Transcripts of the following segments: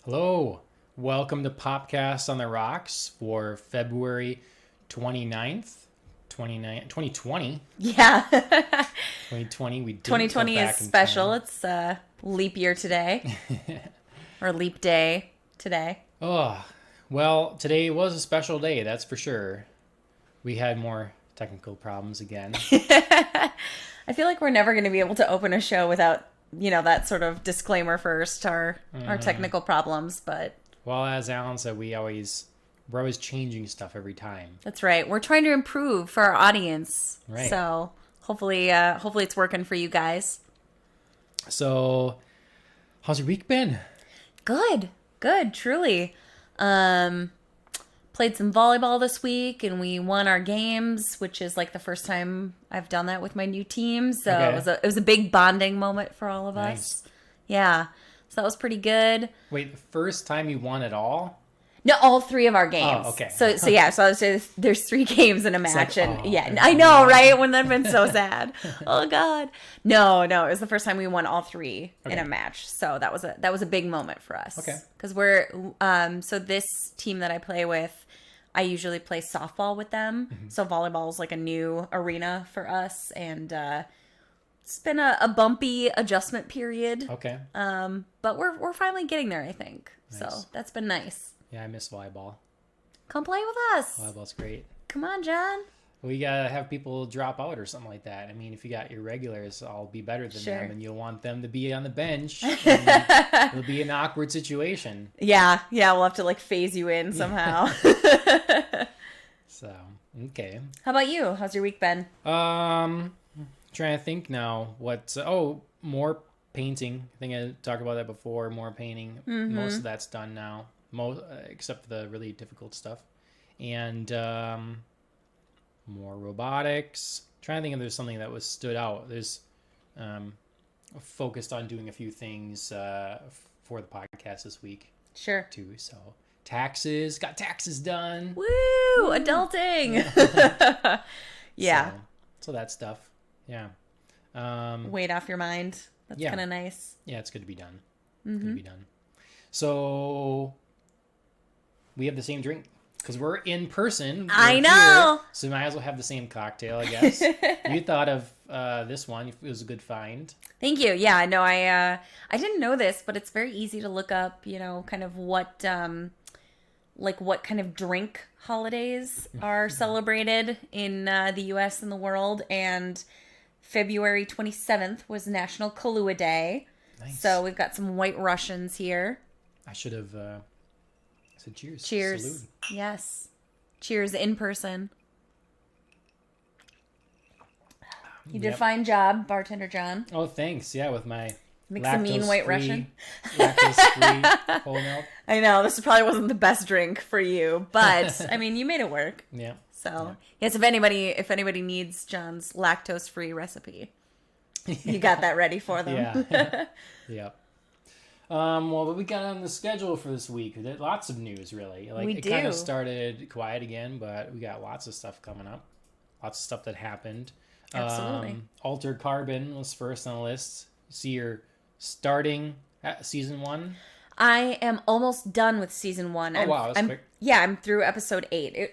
Hello, welcome to Popcast on the Rocks for February 29th, 2020. Yeah. 2020, we didn't go 2020 is back in special. time. It's leap year today or leap day today. Oh, well, today was a special day, that's for sure. We had more technical problems again. I feel like we're never going to be able to open a show without, that sort of disclaimer first, our technical problems, but Well, as Alan said, we're always changing stuff every time. that's right. We're trying to improve for our audience. Right. So, hopefully it's working for you guys. So, how's your week been? Good. Good, truly. Played some volleyball this week and we won our games, which is like the first time I've done that with my new team. So Okay. it was a big bonding moment for all of Nice. us. Yeah. So that was pretty good. Wait, the first time you won it all? No, all three of our games. Oh, okay. So yeah, so I would say there's three games in a match, like, and oh, yeah, okay. I know, right? Wouldn't that have been so sad? Oh God, no, it was the first time we won all three in a match. So that was a big moment for us. Okay. Because we're so this team that I play with, I usually play softball with them. Mm-hmm. So volleyball is like a new arena for us, and it's been a bumpy adjustment period. Okay. But we're finally getting there, I think. Nice. So that's been nice. Yeah, I miss volleyball. Come play with us. Volleyball's great. Come on, John. We gotta have people drop out or something like that. I mean, if you got your regulars, I'll be better than Sure. them, and you'll want them to be on the bench. And it'll be an awkward situation. Yeah, we'll have to like phase you in somehow. So, okay. How about you? How's your week been? Trying to think now. More painting. I think I talked about that before. More painting. Mm-hmm. Most of that's done now. Except for the really difficult stuff, and more robotics. Trying to think if there's something that was stood out. There's focused on doing a few things for the podcast this week Sure. too. So got taxes done. Woo! Adulting. Yeah. So that stuff. Yeah. Weight off your mind. That's Yeah. kind of nice. Yeah, it's good to be done. Mm-hmm. Good to be done. So we have the same drink because we're in person. I We're know. here, so we might as well have the same cocktail, I guess. You thought of this one. It was a good find. Thank you. Yeah, no, I didn't know this, but it's very easy to look up, kind of what what kind of drink holidays are celebrated in the US and the world, and February 27th was National Kahlua Day. Nice. So we've got some White Russians here. I should have said cheers. Cheers. Salute. Yes. Cheers in person. You did a Yep. fine job, bartender John. Oh, thanks. Yeah, with my Mix a mean White Russian. Lactose-free whole milk. I know, this probably wasn't the best drink for you, but I mean, you made it work. Yeah. So, yes, if anybody needs John's lactose-free recipe, you got that ready for them. Yeah. Yep. Well, what we got on the schedule for this week? There's lots of news, really. We it kind of do. started quiet again, but we got lots of stuff coming up. Lots of stuff that happened. Absolutely. Altered Carbon was first on the list. See, you're starting at season 1. I am almost done with season 1. Oh, wow, that's quick. Yeah, I'm through episode 8.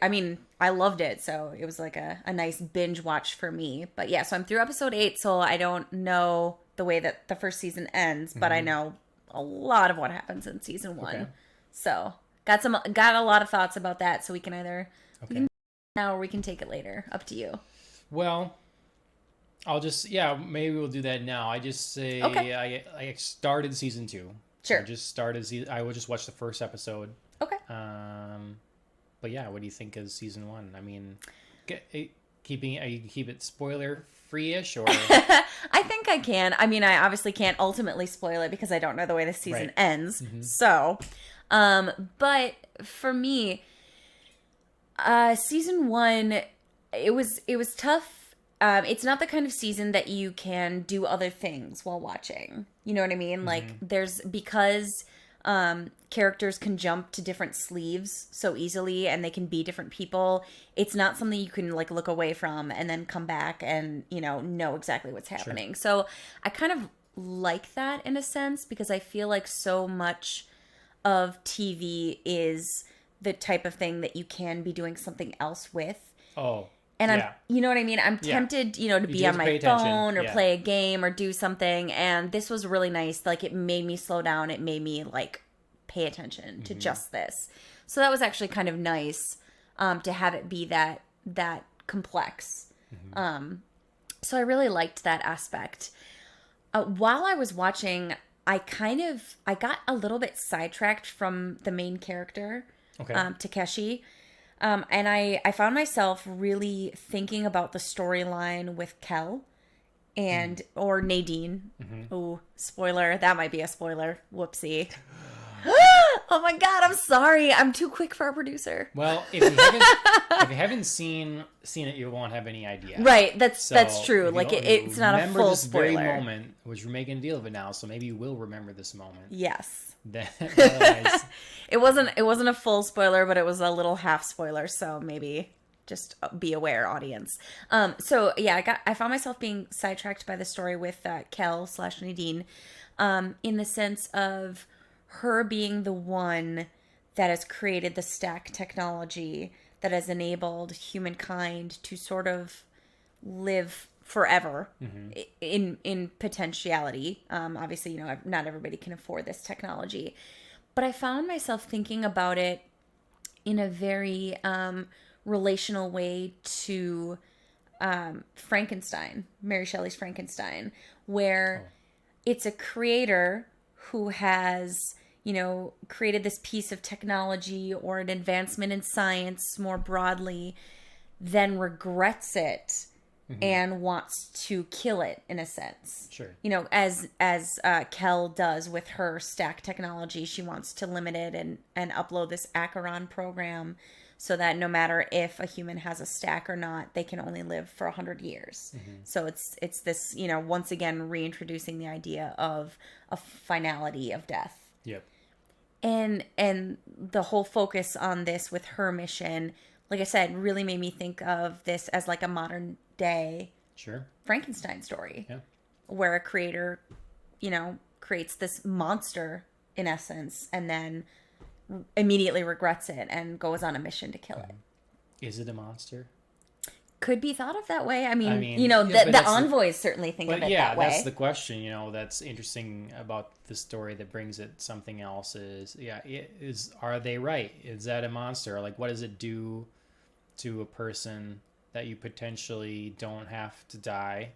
I loved it, so it was like a nice binge watch for me. But yeah, so I'm through episode 8, so I don't know the way that the first season ends, but I know a lot of what happens in season 1. Okay. So got a lot of thoughts about that, so we can either Okay. we can now or we can take it later. Up to you. Well, maybe we'll do that now. I just say Okay. I started season 2. Sure. I just started I will just watch the first episode. Okay. But yeah, what do you think of season 1? I mean, keep it spoiler free-ish or I think I can. I mean, I obviously can't ultimately spoil it because I don't know the way the season Right. ends. Mhm. So, but for me, season 1, it was tough. It's not the kind of season that you can do other things while watching. You know what I mean? Like because characters can jump to different sleeves so easily and they can be different people. It's not something you can like look away from and then come back and, know exactly what's happening. Sure. So I kind of like that in a sense because I feel like so much of TV is the type of thing that you can be doing something else with. Oh, And yeah. you know what I mean? I'm Yeah. tempted, to You be do have on to pay my attention. phone or Yeah. play a game or do something. And this was really nice. Like, it made me slow down. It made me, like, pay attention to just this. So that was actually kind of nice, to have it be that complex. So I really liked that aspect. While I was watching, I got a little bit sidetracked from the main character, Okay. Takeshi. And I found myself really thinking about the storyline with Kel and or Nadine. Oh, spoiler. That might be a spoiler. Whoopsie. Oh my God, I'm sorry. I'm too quick for our producer. Well, if you haven't seen it, you won't have any idea. Right, that's true. If you Like, don't- it's not a remember full this spoiler. very moment, which we're making a deal of it now, so maybe you will remember this moment. Yes. Otherwise, It wasn't a full spoiler, but it was a little half spoiler, so maybe just be aware, audience. So yeah, I found myself being sidetracked by the story with Kel / Nadine, in the sense of her being the one that has created the stack technology that has enabled humankind to sort of live forever in potentiality. Obviously, not everybody can afford this technology, but I found myself thinking about it in a very relational way to Frankenstein, Mary Shelley's Frankenstein, where it's a creator who has, created this piece of technology or an advancement in science more broadly, then regrets it and wants to kill it in a sense. Sure. As Kel does with her stack technology, she wants to limit it and upload this Acheron program so that no matter if a human has a stack or not, they can only live for 100 years. So it's this, once again reintroducing the idea of a finality of death. Yep. And the whole focus on this with her mission, like I said, really made me think of this as like a modern day Sure. Frankenstein story. Yeah. Where a creator, creates this monster in essence and then immediately regrets it and goes on a mission to kill it. Is it a monster? Could be thought of that way. I mean, yeah, but the that's envoys certainly think of it that way. That's the question. That's interesting about the story that brings it something else are they right? Is that a monster? Like, what does it do to a person that you potentially don't have to die?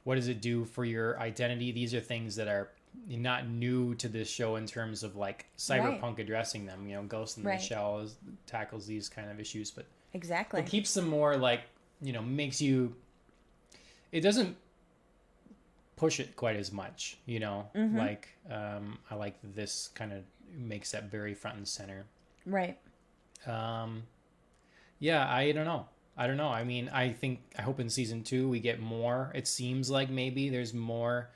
What does it do for your identity? These are things that are not new to this show in terms of like cyberpunk addressing them. Ghost in the Shell tackles these kind of issues, but exactly it keeps them more like, makes you, it doesn't push it quite as much, like, I like this kind of makes that very front and center. Right. Yeah, I don't know. I mean, I hope in season 2 we get more. It seems like maybe there's more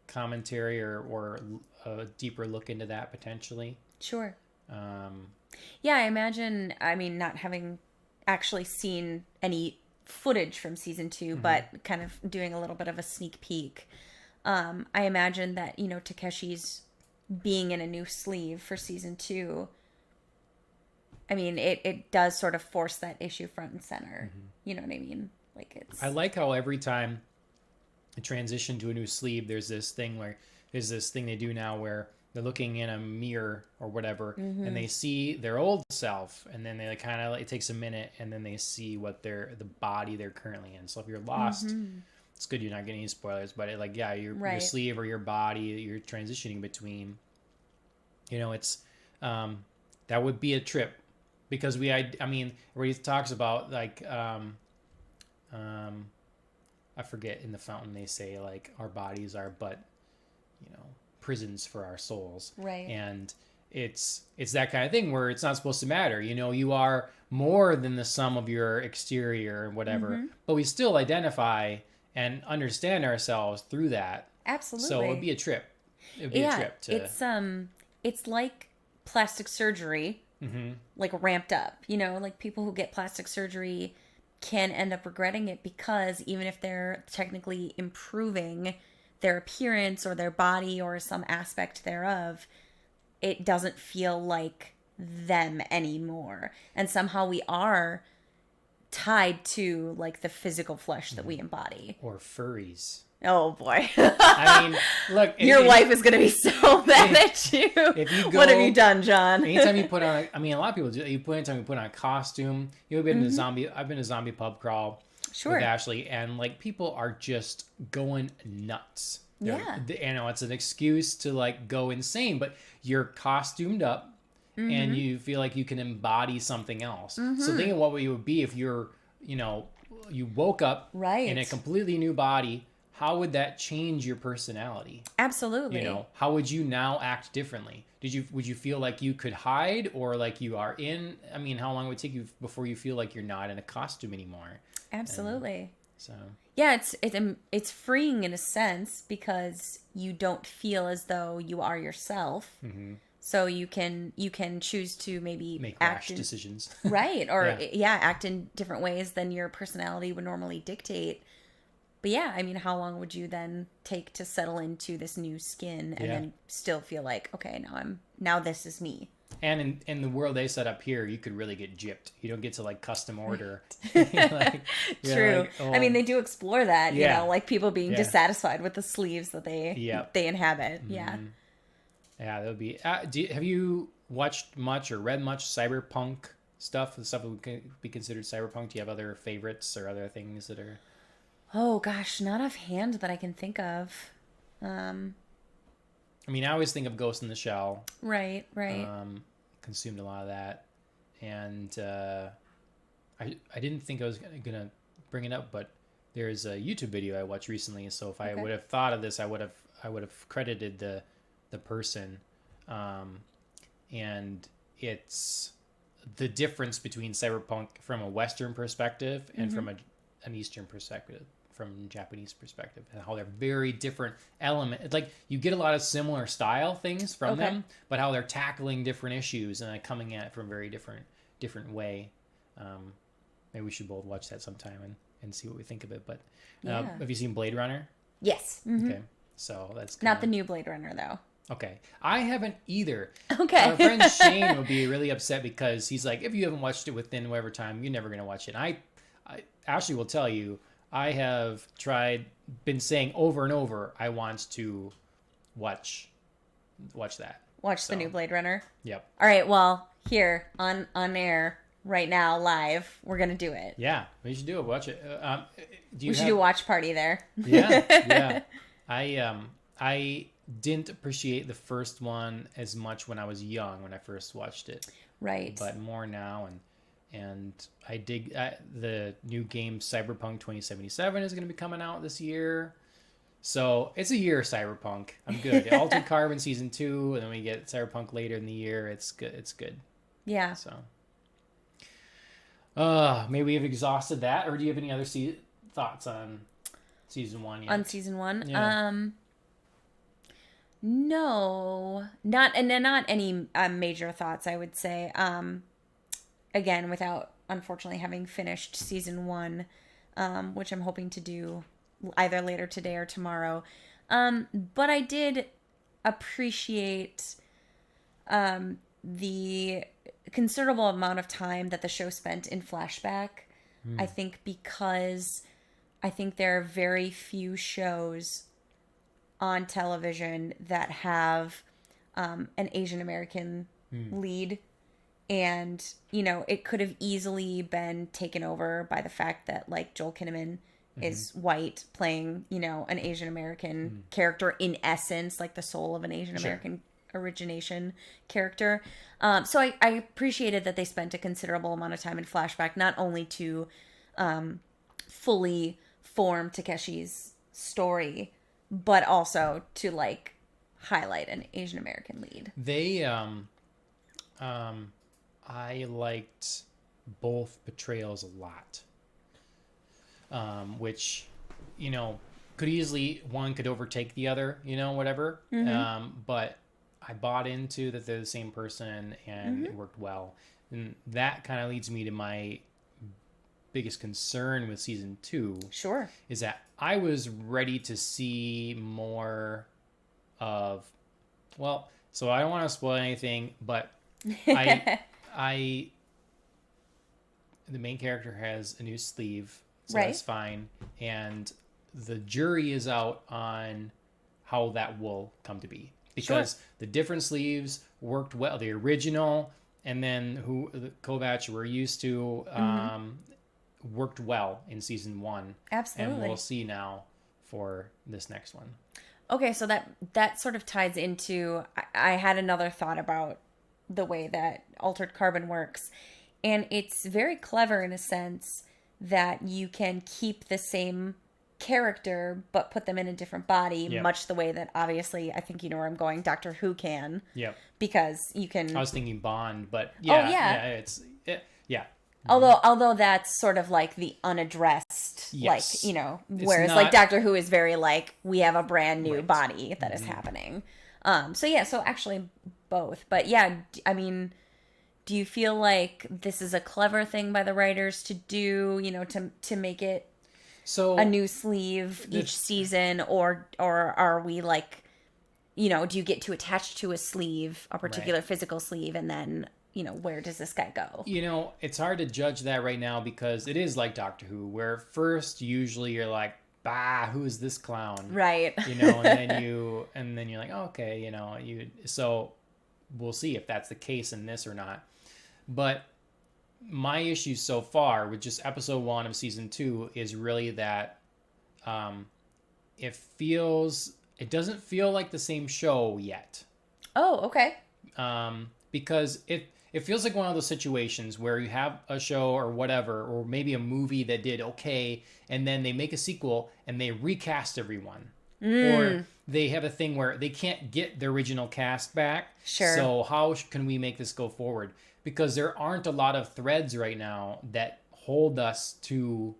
commentary or a deeper look into that potentially. Sure. Yeah, I imagine, not having actually seen any footage from season 2, but kind of doing a little bit of a sneak peek. I imagine that, Takeshi's being in a new sleeve for season 2, it does sort of force that issue front and center. You know what I mean? Like, I like how every time a transition to a new sleeve, there's this thing they do now where they're looking in a mirror or whatever, and they see their old self, and then they kind of, it takes a minute, and then they see what the body they're currently in. So if you're lost, it's good you're not getting any spoilers, but your sleeve or your body you're transitioning between, it's that would be a trip, because where he talks about like I forget, in the Fountain they say like our bodies are but prisons for our souls, right? And it's that kind of thing where it's not supposed to matter. You are more than the sum of your exterior and whatever, but we still identify and understand ourselves through that. Absolutely. So it'd be a trip. It'd be a trip to. It's like plastic surgery, like ramped up. Like people who get plastic surgery can end up regretting it because even if they're technically improving their appearance or their body or some aspect thereof, it doesn't feel like them anymore. And somehow we are tied to like the physical flesh that we embody. Or furries. Oh boy. I mean, look. Your wife is going to be so mad at you. If you go, what have you done, John? Anytime you put on, a lot of people do. Anytime you put on a costume, you've been to zombie. I've been to zombie pub crawl with Ashley, and like people are just going nuts. It's an excuse to like go insane, but you're costumed up, and you feel like you can embody something else. So think of what it would be if you're, you woke up in a completely new body. How would that change your personality? Absolutely. How would you now act differently? Would you feel like you could hide, or like you are in? I mean, how long would it take you before you feel like you're not in a costume anymore? Absolutely. So yeah, it's freeing in a sense because you don't feel as though you are yourself. So you can choose to maybe make rash decisions, right? Or act in different ways than your personality would normally dictate. But yeah, I mean, how long would you then take to settle into this new skin and then still feel like, okay, now this is me? And in the world they set up here, you could really get gypped. You don't get to like custom order. True. I mean, they do explore that, like people being dissatisfied with the sleeves that they inhabit. Yeah. Yeah, that would be. Have you watched much or read much cyberpunk stuff? The stuff that would be considered cyberpunk. Do you have other favorites or other things that are? Oh gosh, not offhand that I can think of. I mean, I always think of Ghost in the Shell. Right. Consumed a lot of that, and I didn't think I was gonna bring it up, but there's a YouTube video I watched recently. So if I would have thought of this, I would have credited the person, and it's the difference between cyberpunk from a Western perspective and from an Eastern perspective, from Japanese perspective, and how they're very different elements. Like you get a lot of similar style things from them, but how they're tackling different issues and coming at it from a very different way. Maybe we should both watch that sometime and see what we think of it. But have you seen Blade Runner? Yes. Okay, so that's not the new Blade Runner though. Okay, I haven't either. Okay, our friend Shane will be really upset because he's like, if you haven't watched it within whatever time, you're never gonna watch it. I Ashley will tell you, I have been saying over and over, I want to watch that. Watch the new Blade Runner? Yep. All right, well, here, on air, right now, live, we're going to do it. Yeah, we should do it. Watch it. We should do a watch party there. Yeah. I didn't appreciate the first one as much when I was young, when I first watched it. Right. But more now, and I dig the new game Cyberpunk 2077 is going to be coming out this year. So it's a year of Cyberpunk. I'm good. Altered Carbon Season 2, and then we get Cyberpunk later in the year. It's good. It's good. Yeah. So maybe we've exhausted that, or do you have any other thoughts on Season 1 yet? On Season 1? Yeah. No. Not any major thoughts, I would say. Again, without unfortunately having finished Season 1, which I'm hoping to do either later today or tomorrow. But I did appreciate the considerable amount of time that the show spent in flashback. I think because I think there are very few shows on television that have an Asian American lead. And, it could have easily been taken over by the fact that, like, Joel Kinnaman is white, playing, an Asian American character in essence, like the soul of an Asian American origination character. So I appreciated that they spent a considerable amount of time in flashback, not only to fully form Takeshi's story, but also to, like, highlight an Asian American lead. They, I liked both portrayals a lot, which, could easily, one could overtake the other, whatever. But I bought into that they're the same person, and it worked well. And that kind of leads me to my biggest concern with Season 2. Sure. Is that I was ready to see more of, well, So I don't want to spoil anything, but I I the main character has a new sleeve, so Right. that's fine. And the jury is out on how that will come to be because the different sleeves worked well. The original and then who the Kovacs we're used to worked well in season 1, and Absolutely. we'll see now for this next one. Okay, so that sort of ties into I had another thought about the way that altered carbon works, and it's very clever in a sense that you can keep the same character but put them in a different body, Yep. much the way that obviously I think you know where I'm going. Doctor Who can, Yep. because you I can. was thinking Bond, but Oh yeah, yeah. yeah. Although that's sort of like the unaddressed, like, Yes. you know, It's whereas not like Doctor Who is very like we have a brand new right. body that is happening. So yeah, so actually both. But yeah, I mean, do you feel like this is a clever thing by the writers to do, you know, to make it So a new sleeve each season, or are we like, you know, do you get too attached to a sleeve, a particular right. physical sleeve, and then, you know, where does this guy go? You know, it's hard to judge that right now because it is like Doctor Who, where first usually you're like, "Bah, who is this clown?" Right. You know, and then you're like, oh, "Okay, you know, you." So we'll see if that's the case in this or not. But my issue so far with just episode 1 of season 2 is really that um, it doesn't feel like the same show yet. Oh, okay. Because it feels like one of those situations where you have a show or whatever, or maybe a movie that did okay, and then they make a sequel and they recast everyone. Or they have a thing where they can't get the original cast back. Sure. So how can we make this go forward? Because there aren't a lot of threads right now that hold us to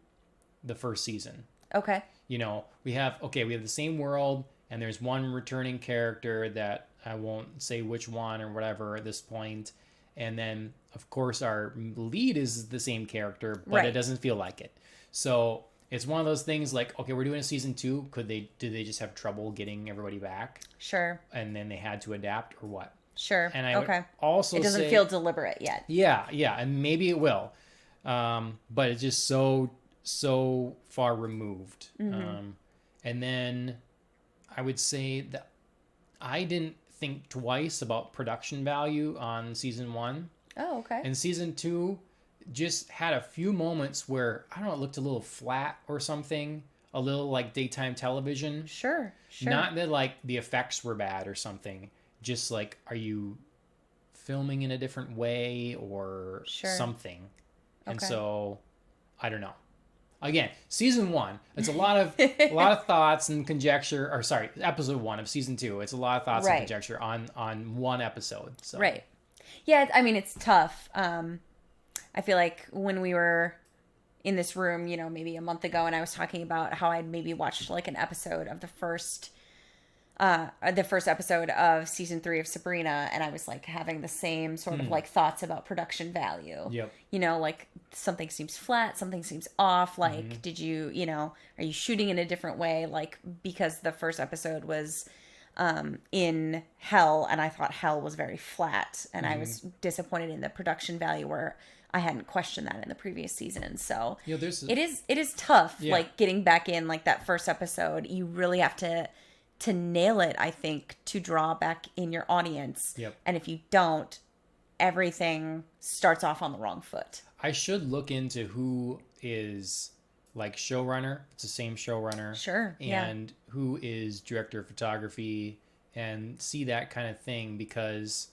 the first season. Okay. You know, we have the same world, and there's one returning character that I won't say which one or whatever at this point. And then, of course, our lead is the same character, but it doesn't feel like it. So it's one of those things like, okay, we're doing a season 2. Did they just have trouble getting everybody back? Sure. And then they had to adapt, or what? Sure. And I okay. would also it doesn't say, feel deliberate yet. yeah, and maybe it will. But it's just so far removed. And then I would say that I didn't think twice about production value on season 1. Oh, okay. And season 2 just had a few moments where, I don't know, it looked a little flat or something, a little like daytime television. Sure. Not that like the effects were bad or something, just like, are you filming in a different way or something? And so I don't know. Again, season 1, it's a lot of thoughts and conjecture, or sorry, episode 1 of season 2. It's a lot of thoughts and conjecture on one episode. So. Right. Yeah, I mean, it's tough. I feel like when we were in this room, you know, maybe a month ago, and I was talking about how I'd maybe watched like an episode of the first episode of season 3 of Sabrina, and I was like having the same sort of like thoughts about production value. Yep. You know, like something seems flat, something seems off. Like, did you, you know, are you shooting in a different way? Like, because the first episode was in hell, and I thought hell was very flat, and I was disappointed in the production value where I hadn't questioned that in the previous season. So it is tough. Yeah. Like getting back in like that first episode, you really have to nail it, I think, to draw back in your audience. Yep. And if you don't, everything starts off on the wrong foot. I should look into who is like showrunner. It's the same showrunner. Sure. And who is director of photography, and see that kind of thing, because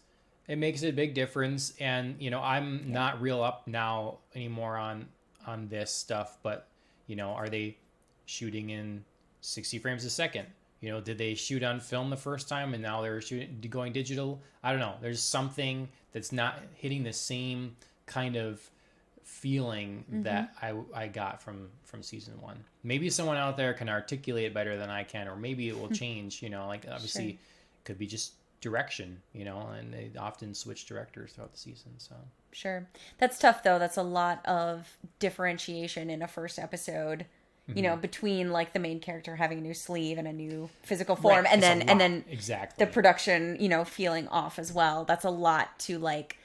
it makes a big difference. And, you know, I'm not real up now anymore on this stuff, but, you know, are they shooting in 60 frames a second? You know, did they shoot on film the first time and now they're going digital? I don't know. There's something that's not hitting the same kind of feeling that I got from season 1. Maybe someone out there can articulate it better than I can, or maybe it will change. You know, like obviously it could be just direction, you know, and they often switch directors throughout the season. So sure, that's tough though. That's a lot of differentiation in a first episode. you know, between like the main character having a new sleeve and a new physical form, and It's a then lot. Exactly. the production, you know, feeling off as well. That's a lot to like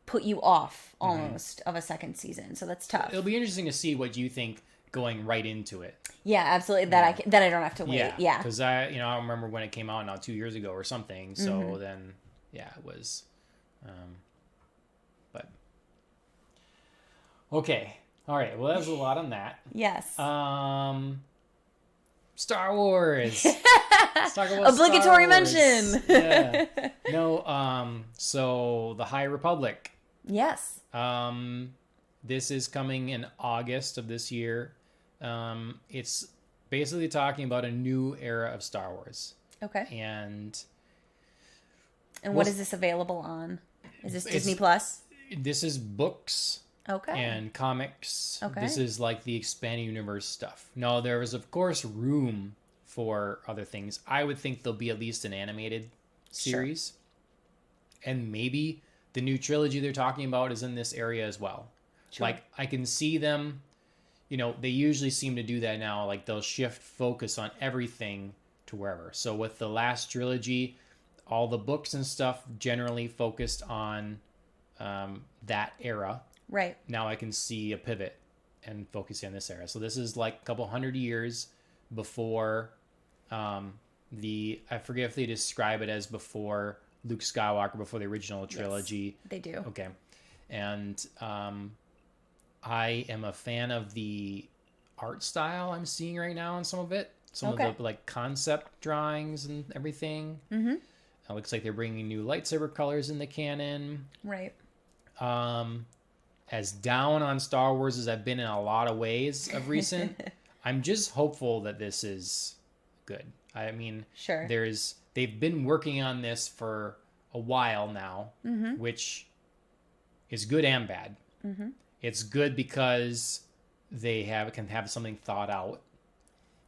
put you off almost of a second season. So that's tough. It'll be interesting to see what you think going right into it. Yeah, absolutely. That I don't have to wait. Yeah. Because I remember when it came out now 2 years ago or something. So then, yeah, it was. But okay, all right. Well, that was a lot on that. Yes. Star Wars. Let's talk about Obligatory Star Wars. mention. Yeah. No. So the High Republic. Yes. This is coming in August of this year. It's basically talking about a new era of Star Wars. Okay. And what is this available on? Is this Disney Plus? This is books. Okay. And comics. Okay. This is like the expanded universe stuff. No, there is of course room for other things. I would think there'll be at least an animated series. Sure. And maybe the new trilogy they're talking about is in this area as well. Sure. Like I can see them, you know, they usually seem to do that now. Like they'll shift focus on everything to wherever. So with the last trilogy, all the books and stuff generally focused on that era. Right. Now I can see a pivot and focusing on this era. So this is like a couple hundred years before I forget if they describe it as before Luke Skywalker, before the original trilogy. Yes, they do. Okay. And I am a fan of the art style I'm seeing right now in some of it. Some of the like concept drawings and everything. Mm-hmm. It looks like they're bringing new lightsaber colors in the canon. Right. As down on Star Wars as I've been in a lot of ways of recent, I'm just hopeful that this is good. I mean, sure. They've been working on this for a while now, which is good and bad. Mm-hmm. It's good because they can have something thought out.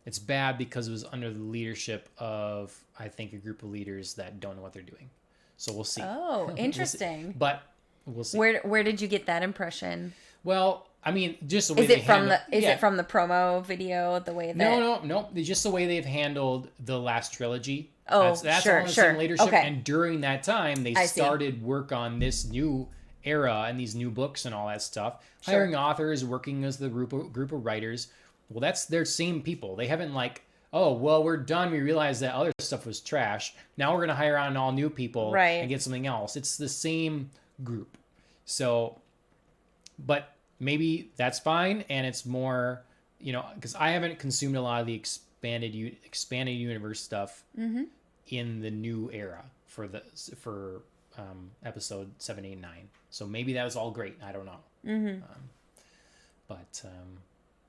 It's bad because it was under the leadership of, I think, a group of leaders that don't know what they're doing. So we'll see. Oh, interesting. We'll see. But we'll see. Where did you get that impression? Well, I mean, just the way is it from the promo video? The way that no, just the way they've handled the last trilogy. Oh, that's sure, all in the same leadership. Okay. And during that time, they started work on this new era and these new books and all that stuff. Sure. Hiring authors, working as the group of writers. Well, that's their same people. They haven't like, oh, well, we're done. We realized that other stuff was trash. Now we're going to hire on all new people and get something else. It's the same group. So, but maybe that's fine. And it's more, you know, because I haven't consumed a lot of the expanded universe stuff in the new era for episode 7, 8, 9. So maybe that was all great. I don't know. But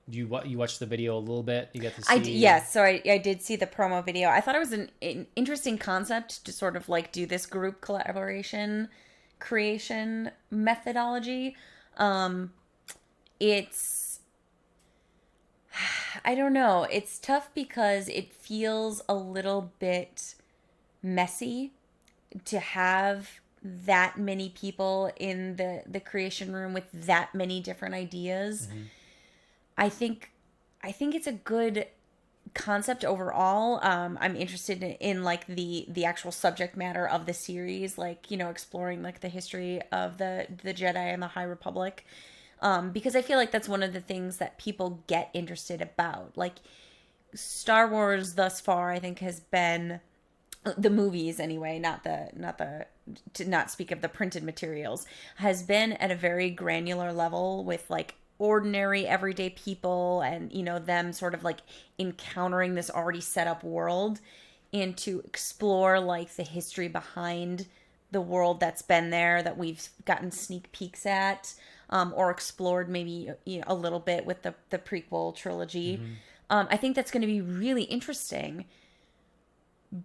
you watched the video a little bit? You got to see? Yes. So I did see the promo video. I thought it was an interesting concept to sort of like do this group collaboration creation methodology. It's, I don't know. It's tough because it feels a little bit messy to have that many people in the creation room with that many different ideas. I think it's a good concept overall. I'm interested in like the actual subject matter of the series, like, you know, exploring like the history of the Jedi and the High Republic, because I feel like that's one of the things that people get interested about. Like Star Wars thus far, I think, has been the movies anyway, to not speak of the printed materials, has been at a very granular level with like ordinary everyday people and, you know, them sort of like encountering this already set up world, and to explore like the history behind the world that's been there that we've gotten sneak peeks at, or explored maybe, you know, a little bit with the prequel trilogy. I think that's going to be really interesting.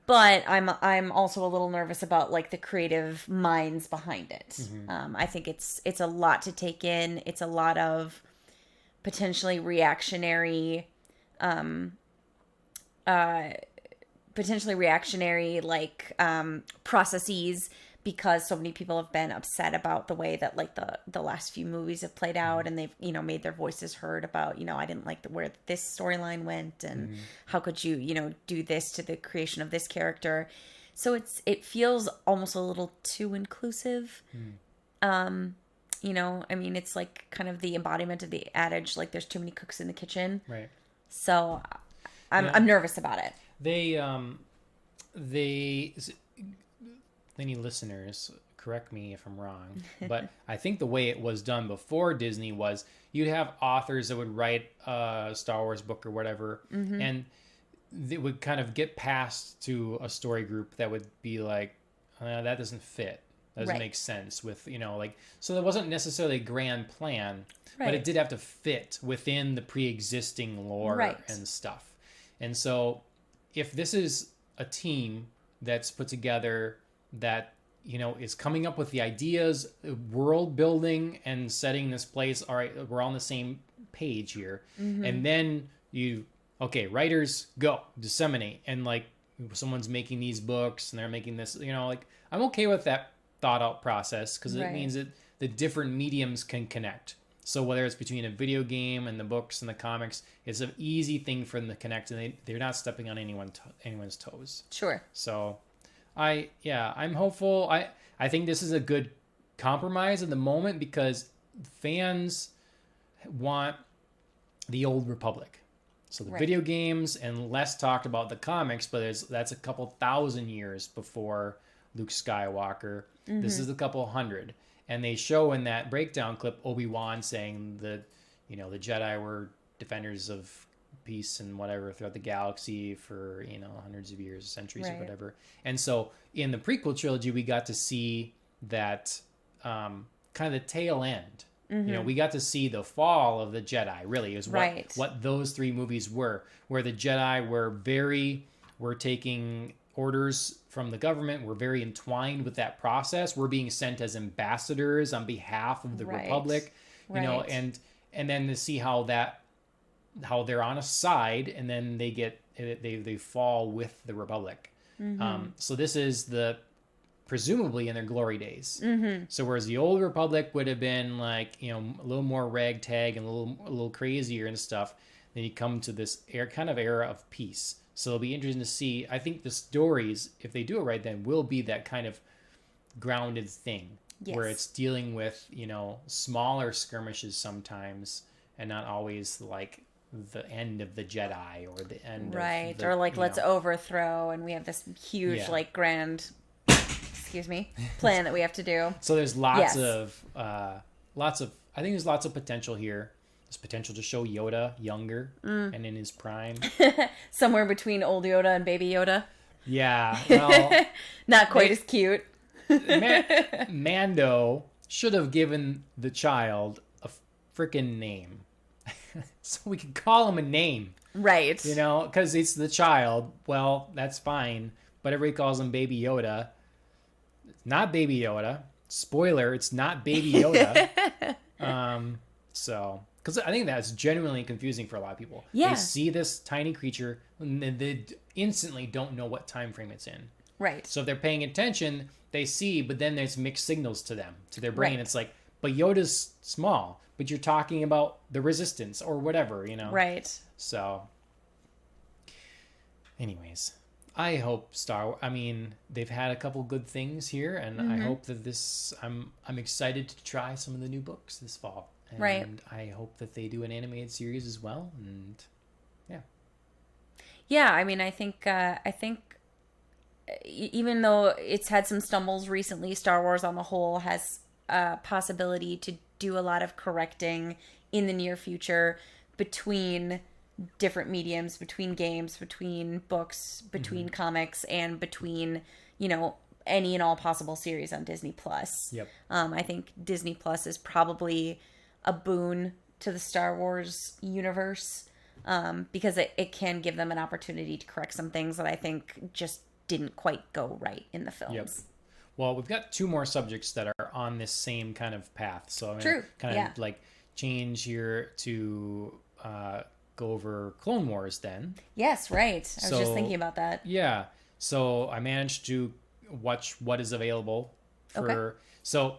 But I'm also a little nervous about like the creative minds behind it. I think it's a lot to take in. It's a lot of potentially reactionary like processes because so many people have been upset about the way that like the last few movies have played out, and they've made their voices heard about I didn't like where this storyline went, and how could you do this to the creation of this character. So it feels almost a little too inclusive. I mean, it's like kind of the embodiment of the adage, like there's too many cooks in the kitchen. Right. So I'm nervous about it. Any listeners, correct me if I'm wrong, but I think the way it was done before Disney was you'd have authors that would write a Star Wars book or whatever, and they would kind of get passed to a story group that would be like, that doesn't fit. That doesn't make sense with, so there wasn't necessarily a grand plan, but it did have to fit within the pre-existing lore and stuff. And so if this is a team that's put together that, is coming up with the ideas, world building and setting this place, all right, we're on the same page here. And then writers, go, disseminate. And like someone's making these books and they're making this, I'm okay with that thought out process because it means that the different mediums can connect. So whether it's between a video game and the books and the comics, it's an easy thing for them to connect, and they're not stepping on anyone's toes. Sure. So I'm hopeful. I think this is a good compromise at the moment because fans want the old Republic. So the video games, and less talked about the comics, but that's a couple thousand years before Luke Skywalker. This is a couple hundred. And they show in that breakdown clip Obi-Wan saying that, the Jedi were defenders of peace and whatever throughout the galaxy for, hundreds of years, centuries or whatever. And so in the prequel trilogy, we got to see that kind of the tail end. We got to see the fall of the Jedi, really, is what those three movies were, where the Jedi were taking orders from the government. We're very entwined with that process. We're being sent as ambassadors on behalf of the Republic, and then to see how they're on a side, and then they fall with the Republic. So this is presumably in their glory days. So whereas the old Republic would have been like, a little more ragtag and a little crazier and stuff, then you come to this era of peace. So it'll be interesting to see. I think the stories, if they do it right, then will be that kind of grounded thing where it's dealing with, smaller skirmishes sometimes, and not always like the end of the Jedi or the end of the, or like let's overthrow, and we have this huge like grand plan that we have to do. So there's lots of I think there's lots of potential here. There's potential to show Yoda younger and in his prime. Somewhere between old Yoda and baby Yoda. Yeah. Well, not quite as cute. Mando should have given the child a freaking name. So we could call him a name. Right. Because it's the child. Well, that's fine. But everybody calls him Baby Yoda. It's not Baby Yoda. Spoiler, it's not Baby Yoda. Because I think that's genuinely confusing for a lot of people. Yeah. They see this tiny creature and they instantly don't know what time frame it's in. Right. So if they're paying attention, they see, but then there's mixed signals to them, to their brain. Right. It's like, but Yoda's small, but you're talking about the Resistance or whatever, Right. So, anyways, I hope they've had a couple good things here, and I hope that I'm excited to try some of the new books this fall. And I hope that they do an animated series as well. And yeah. I mean, I think even though it's had some stumbles recently, Star Wars on the whole has a possibility to do a lot of correcting in the near future between different mediums, between games, between books, between comics, and between any and all possible series on Disney Plus. Yep. I think Disney Plus is probably a boon to the Star Wars universe, because it can give them an opportunity to correct some things that I think just didn't quite go right in the films. Yep. Well, we've got two more subjects that are on this same kind of path. So I'm going to kind of like change here to go over Clone Wars then. Yes, right. I was just thinking about that. Yeah. So I managed to watch what is available for so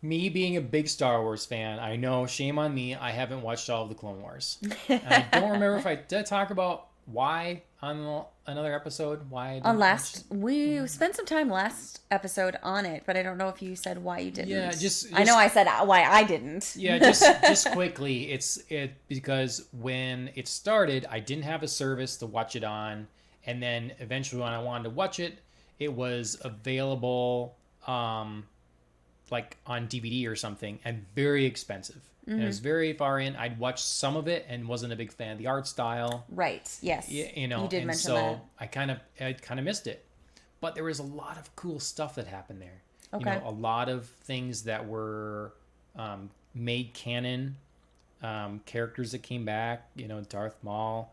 me being a big Star Wars fan, I know, shame on me, I haven't watched all of the Clone Wars. And I don't remember if I did talk about why on another episode, why I didn't we spent some time last episode on it, but I don't know if you said why you didn't. Yeah, just I know I said why I didn't. Yeah, just quickly, it's because when it started, I didn't have a service to watch it on, and then eventually when I wanted to watch it, it was available like on DVD or something, and very expensive. And it was very far in. I'd watched some of it and wasn't a big fan of the art style. Right. Yes. You know, you did and mention so that. I kind of missed it. But there was a lot of cool stuff that happened there. Okay. You know, a lot of things that were made canon, characters that came back, you know, Darth Maul,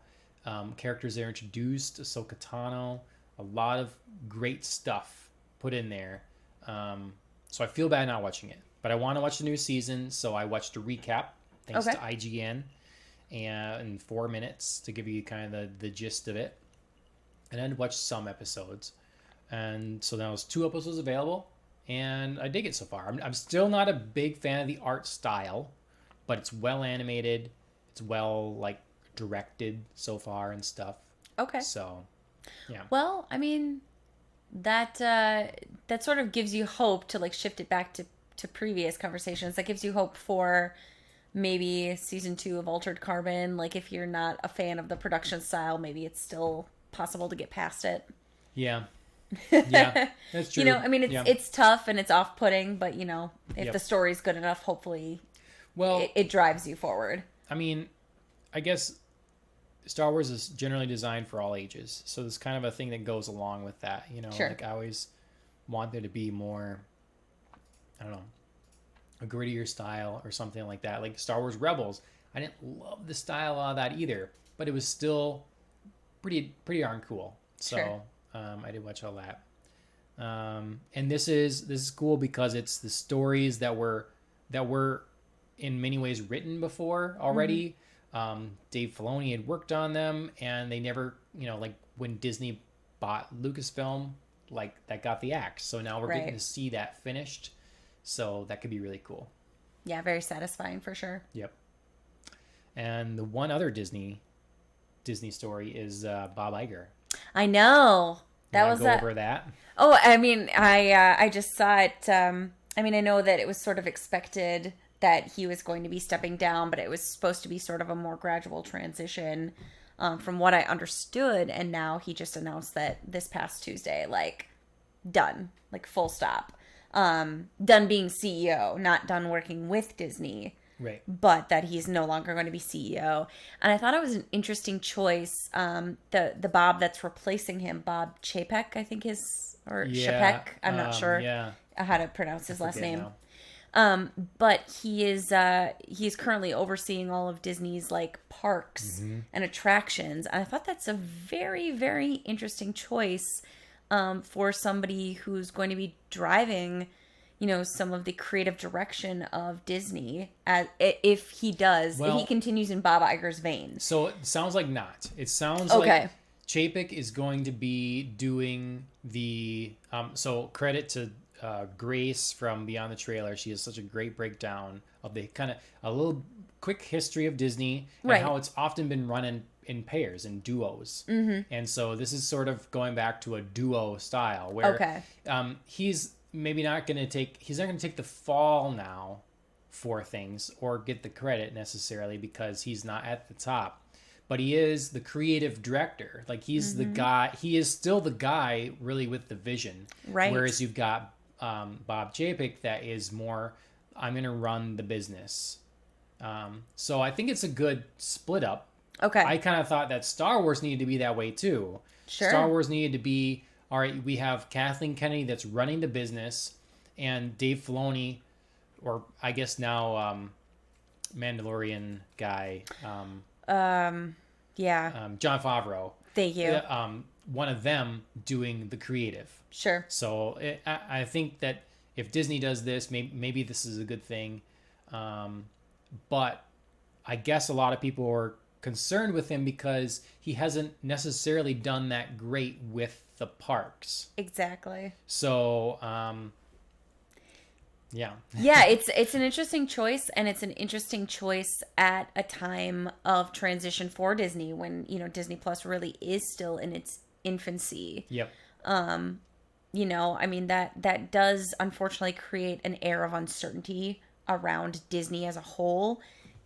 characters that are introduced, Ahsoka Tano, a lot of great stuff put in there. So I feel bad not watching it. But I want to watch the new season, so I watched a recap, thanks to IGN, and in 4 minutes to give you kind of the gist of it. And then watched some episodes. And so now there's 2 episodes available, and I dig it so far. I'm still not a big fan of the art style, but it's well animated, it's well, like, directed so far and stuff. Okay. So, yeah. Well, I mean, that sort of gives you hope to, like, shift it back to previous conversations. That gives you hope for maybe season 2 of Altered Carbon. Like, if you're not a fan of the production style, maybe it's still possible to get past it. Yeah. Yeah, that's true. You know, I mean, it's tough and it's off-putting, but, you know, if the story's good enough, hopefully it drives you forward. I mean, I guess Star Wars is generally designed for all ages. So there's kind of a thing that goes along with that, you know. Sure. Like, I always want there to be more, I don't know, a grittier style or something like that. Like Star Wars Rebels, I didn't love the style of that either, but it was still pretty darn cool. So sure. I did watch all that. And this is cool because it's the stories that were in many ways written before already. Dave Filoni had worked on them, and they never, you know, like when Disney bought Lucasfilm, like that got the axe. So now we're getting to see that finished. So that could be really cool. Yeah, very satisfying for sure. Yep. And the one other Disney story is Bob Iger. I know. That was go over that. Oh, I mean, I just saw it. I mean, I know that it was sort of expected that he was going to be stepping down, but it was supposed to be sort of a more gradual transition, from what I understood. And now he just announced that this past Tuesday, like, done, like full stop. Done being CEO, not done working with Disney. Right. But that he's no longer going to be CEO. And I thought it was an interesting choice. The Bob that's replacing him, Bob Chapek, I think Chapek. I'm not sure how to pronounce his last name. But he's currently overseeing all of Disney's like parks and attractions. And I thought that's a very, very interesting choice for somebody who's going to be driving, you know, some of the creative direction of Disney, if he continues in Bob Iger's vein. So it sounds like not. It sounds like Chapek is going to be doing the, so credit to Grace from Beyond the Trailer. She has such a great breakdown of the kind of a little quick history of Disney and how it's often been run in pairs and duos. And so this is sort of going back to a duo style where he's maybe not going to take the fall now for things or get the credit necessarily because he's not at the top, but he is the creative director. Like he's the guy, he is still the guy really with the vision. Right. Whereas you've got Bob Chapek that is more, I'm going to run the business. So I think it's a good split up. Okay. I kind of thought that Star Wars needed to be that way too. Sure. Star Wars needed to be, all right, we have Kathleen Kennedy that's running the business and Dave Filoni, or I guess now Mandalorian guy. John Favreau. Thank you. One of them doing the creative. Sure. So I think that if Disney does this, maybe this is a good thing. But I guess a lot of people are concerned with him because he hasn't necessarily done that great with the parks. Exactly. So Yeah. Yeah, it's an interesting choice, and it's an interesting choice at a time of transition for Disney when, Disney Plus really is still in its infancy. Yep. I mean, that does unfortunately create an air of uncertainty around Disney as a whole,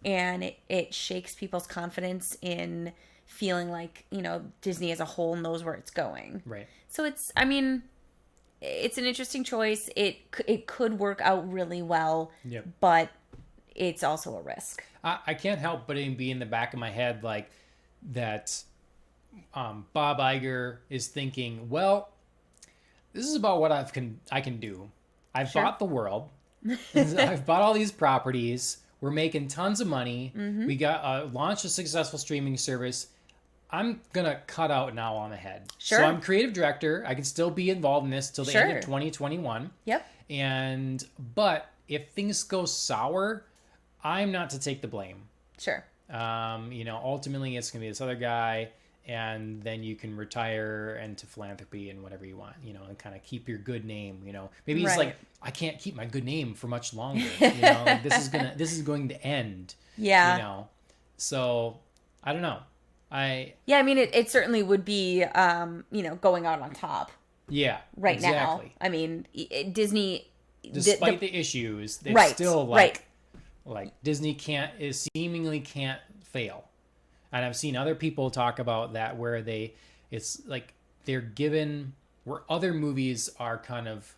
and it shakes people's confidence in feeling like, Disney as a whole knows where it's going. Right. So it's an interesting choice. It could work out really well, Yep. but it's also a risk. I can't help but be in the back of my head like that. Bob Iger is thinking, well, this is about what I can do. I've Sure. bought the world. I've bought all these properties. We're making tons of money. Mm-hmm. We got launched a successful streaming service. I'm gonna cut out now on the head. Sure. So I'm creative director. I can still be involved in this till the end Sure. of 2021. Yep. But if things go sour, I'm not to take the blame. Sure. Ultimately it's gonna be this other guy, and then you can retire and to philanthropy and whatever you want, and kind of keep your good name. Maybe he's Right. like, I can't keep my good name for much longer. Like, this is going to end. Yeah. So I don't know. Yeah, I mean, it certainly would be, going out on top Yeah. right exactly. now. I mean, Disney, Despite the issues, it's Right, still right. like Disney seemingly can't fail. And I've seen other people talk about that where it's like they're given where other movies are kind of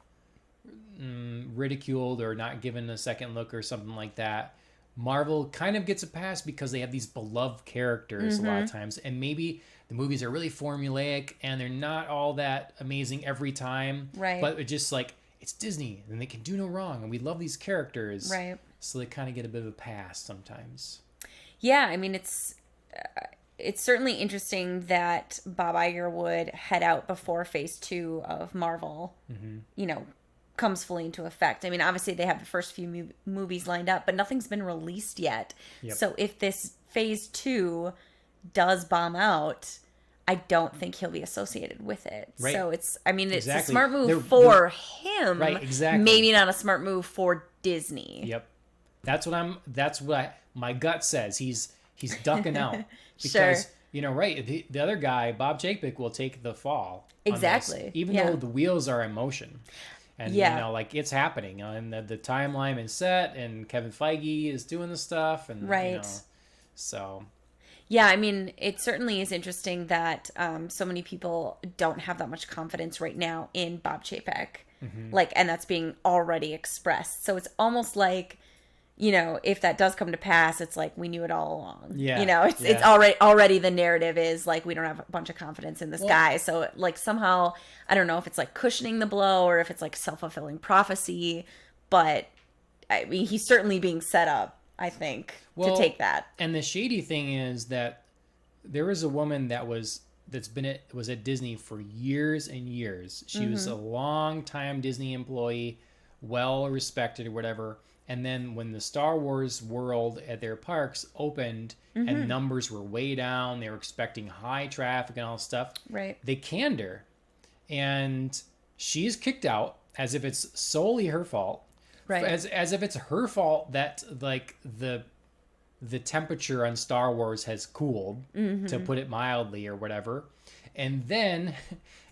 ridiculed or not given a second look or something like that. Marvel kind of gets a pass because they have these beloved characters a lot of times, and maybe the movies are really formulaic and they're not all that amazing every time. Right. But it's just like, it's Disney and they can do no wrong, and we love these characters. Right. So they kind of get a bit of a pass sometimes. Yeah, I mean, it's certainly interesting that Bob Iger would head out before phase 2 of Marvel, comes fully into effect. I mean, obviously they have the first few movies lined up, but nothing's been released yet. Yep. So if this phase 2 does bomb out, I don't think he'll be associated with it. Right. So it's Exactly. a smart move They're- for him. Right, exactly. Maybe not a smart move for Disney. Yep. That's what my gut says. He's ducking out. Sure. Because, right, the other guy, Bob Chapek, will take the fall. on this, Exactly. even Yeah. though the wheels are in motion. And, Yeah. it's happening. And the timeline is set, and Kevin Feige is doing the stuff. And, Right. So. Yeah, I mean, it certainly is interesting that so many people don't have that much confidence right now in Bob Chapek. And that's being already expressed. So it's almost like, if that does come to pass, it's like we knew it all along. Yeah. It's already the narrative is like we don't have a bunch of confidence in this guy. So like somehow, I don't know if it's like cushioning the blow or if it's like self-fulfilling prophecy, but I mean, he's certainly being set up, I think, to take that. And the shady thing is that there was a woman that was at Disney for years and years. She was a long-time Disney employee, well respected or whatever. And then when the Star Wars world at their parks opened and numbers were way down, they were expecting high traffic and all this stuff. Right. They canned her, and she's kicked out as if it's solely her fault. Right. As if it's her fault that like the temperature on Star Wars has cooled, to put it mildly or whatever. And then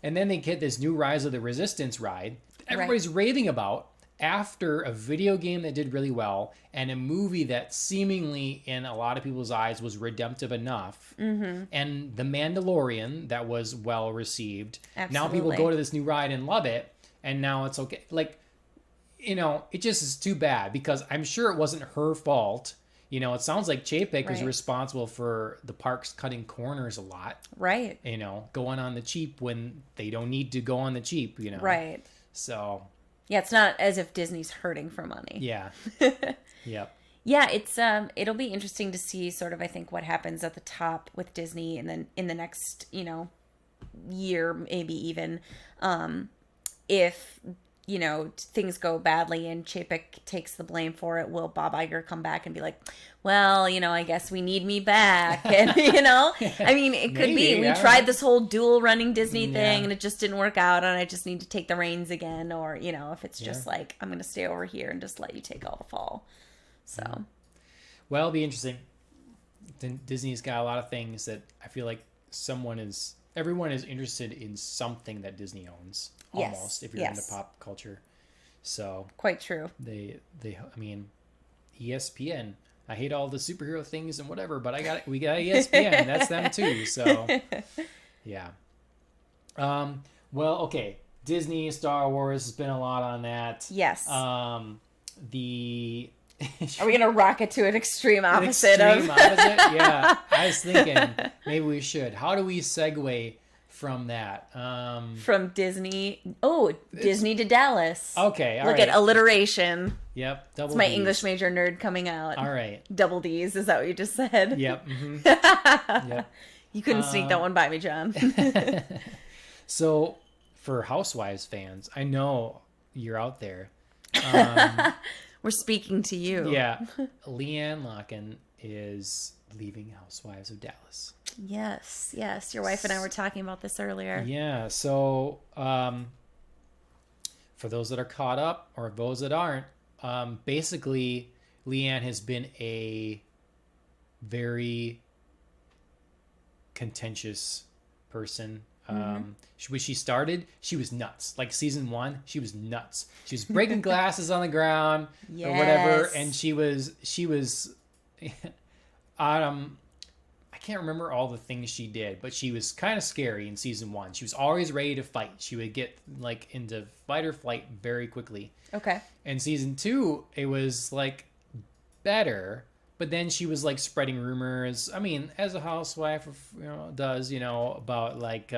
they get this new Rise of the Resistance ride that everybody's raving about after a video game that did really well and a movie that seemingly in a lot of people's eyes was redemptive enough, and The Mandalorian that was well received. Now people Absolutely. go to this new ride and love it, and now it's okay. Like, it just is too bad because I'm sure it wasn't her fault. It sounds like Chapek was Right. responsible for the parks cutting corners a lot. Right. Going on the cheap when they don't need to go on the cheap. Right. So. Yeah, it's not as if Disney's hurting for money. Yeah. Yep. Yeah, it's it'll be interesting to see sort of I think what happens at the top with Disney and then in the next, year maybe even if you know, things go badly and Chapek takes the blame for it, will Bob Iger come back and be like, well, you know, I guess we need me back? And, you know, I mean, it could Maybe, be. We yeah. tried this whole dual running Disney thing Yeah. and it just didn't work out and I just need to take the reins again. Or, you know, if it's just like, I'm going to stay over here and just let you take all the fall. So. Well, it'll be interesting. Disney's got a lot of things that I feel like everyone is interested in something that Disney owns. Almost, if you're into pop culture. So quite true. I mean, ESPN. I hate all the superhero things and whatever, but we got ESPN. That's them too. So yeah. Well, okay. Disney, Star Wars has been a lot on that. Yes. The Are we gonna rock it to an extreme opposite? Yeah, I was thinking maybe we should. How do we segue from that? From Disney. Oh, Disney to Dallas. Okay, all Look right. at alliteration. Yep, double. It's my Ds. English major nerd coming out. All right. Double D's. Is that what you just said? Yep. Mm-hmm. Yep. You couldn't sneak that one by me, John. So, for Housewives fans, I know you're out there. We're speaking to you. Yeah, Leanne Locken is leaving Housewives of Dallas. Yes. Your wife and I were talking about this earlier. Yeah. So, for those that are caught up or those that aren't, basically, Leanne has been a very contentious person. When she started, she was nuts. Like season 1, she was nuts. She was breaking glasses on the ground or whatever, and she was I can't remember all the things she did, but she was kind of scary in season 1. She was always ready to fight. She would get like into fight or flight very quickly. Okay. And season 2, it was like better. But then she was like spreading rumors. I mean, as a housewife, does, about like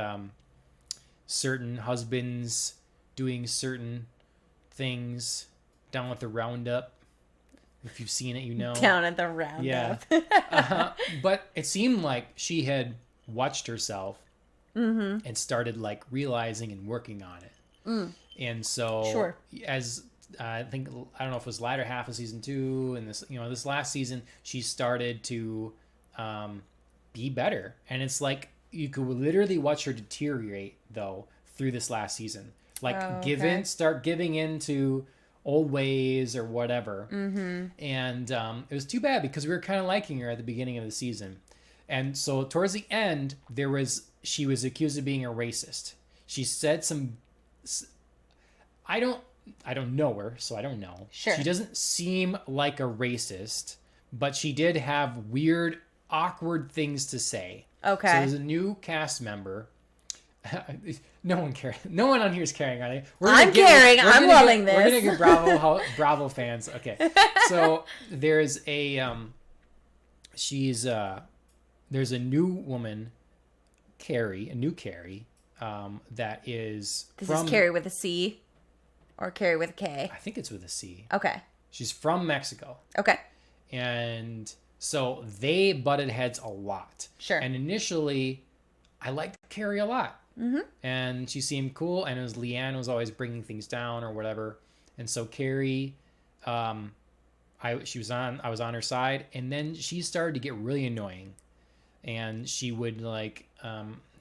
certain husbands doing certain things down at the Roundup. If you've seen it, you know. Down at the Roundup. Yeah. But it seemed like she had watched herself and started like realizing and working on it. And so as I don't know if it was latter half of season 2 and this last season, she started to be better. And it's like you could literally watch her deteriorate though through this last season. Like start giving into old ways or whatever. And it was too bad because we were kind of liking her at the beginning of the season. And so towards the end, she was accused of being a racist. She said some, I don't know her, so I don't know. Sure. She doesn't seem like a racist, but she did have weird, awkward things to say. Okay. So there's a new cast member. No one cares. No one on here is caring, are they? I'm caring. I'm loving this. We're gonna get Bravo fans. Okay. So there's a there's a new woman, Carrie, that is This is Carrie with a C. Or Carrie with a K? I think it's with a C. Okay. She's from Mexico. Okay. And so they butted heads a lot. Sure. And initially, I liked Carrie a lot. And she seemed cool. And it was Leanne was always bringing things down or whatever. And so Carrie, I was on her side. And then she started to get really annoying. And she would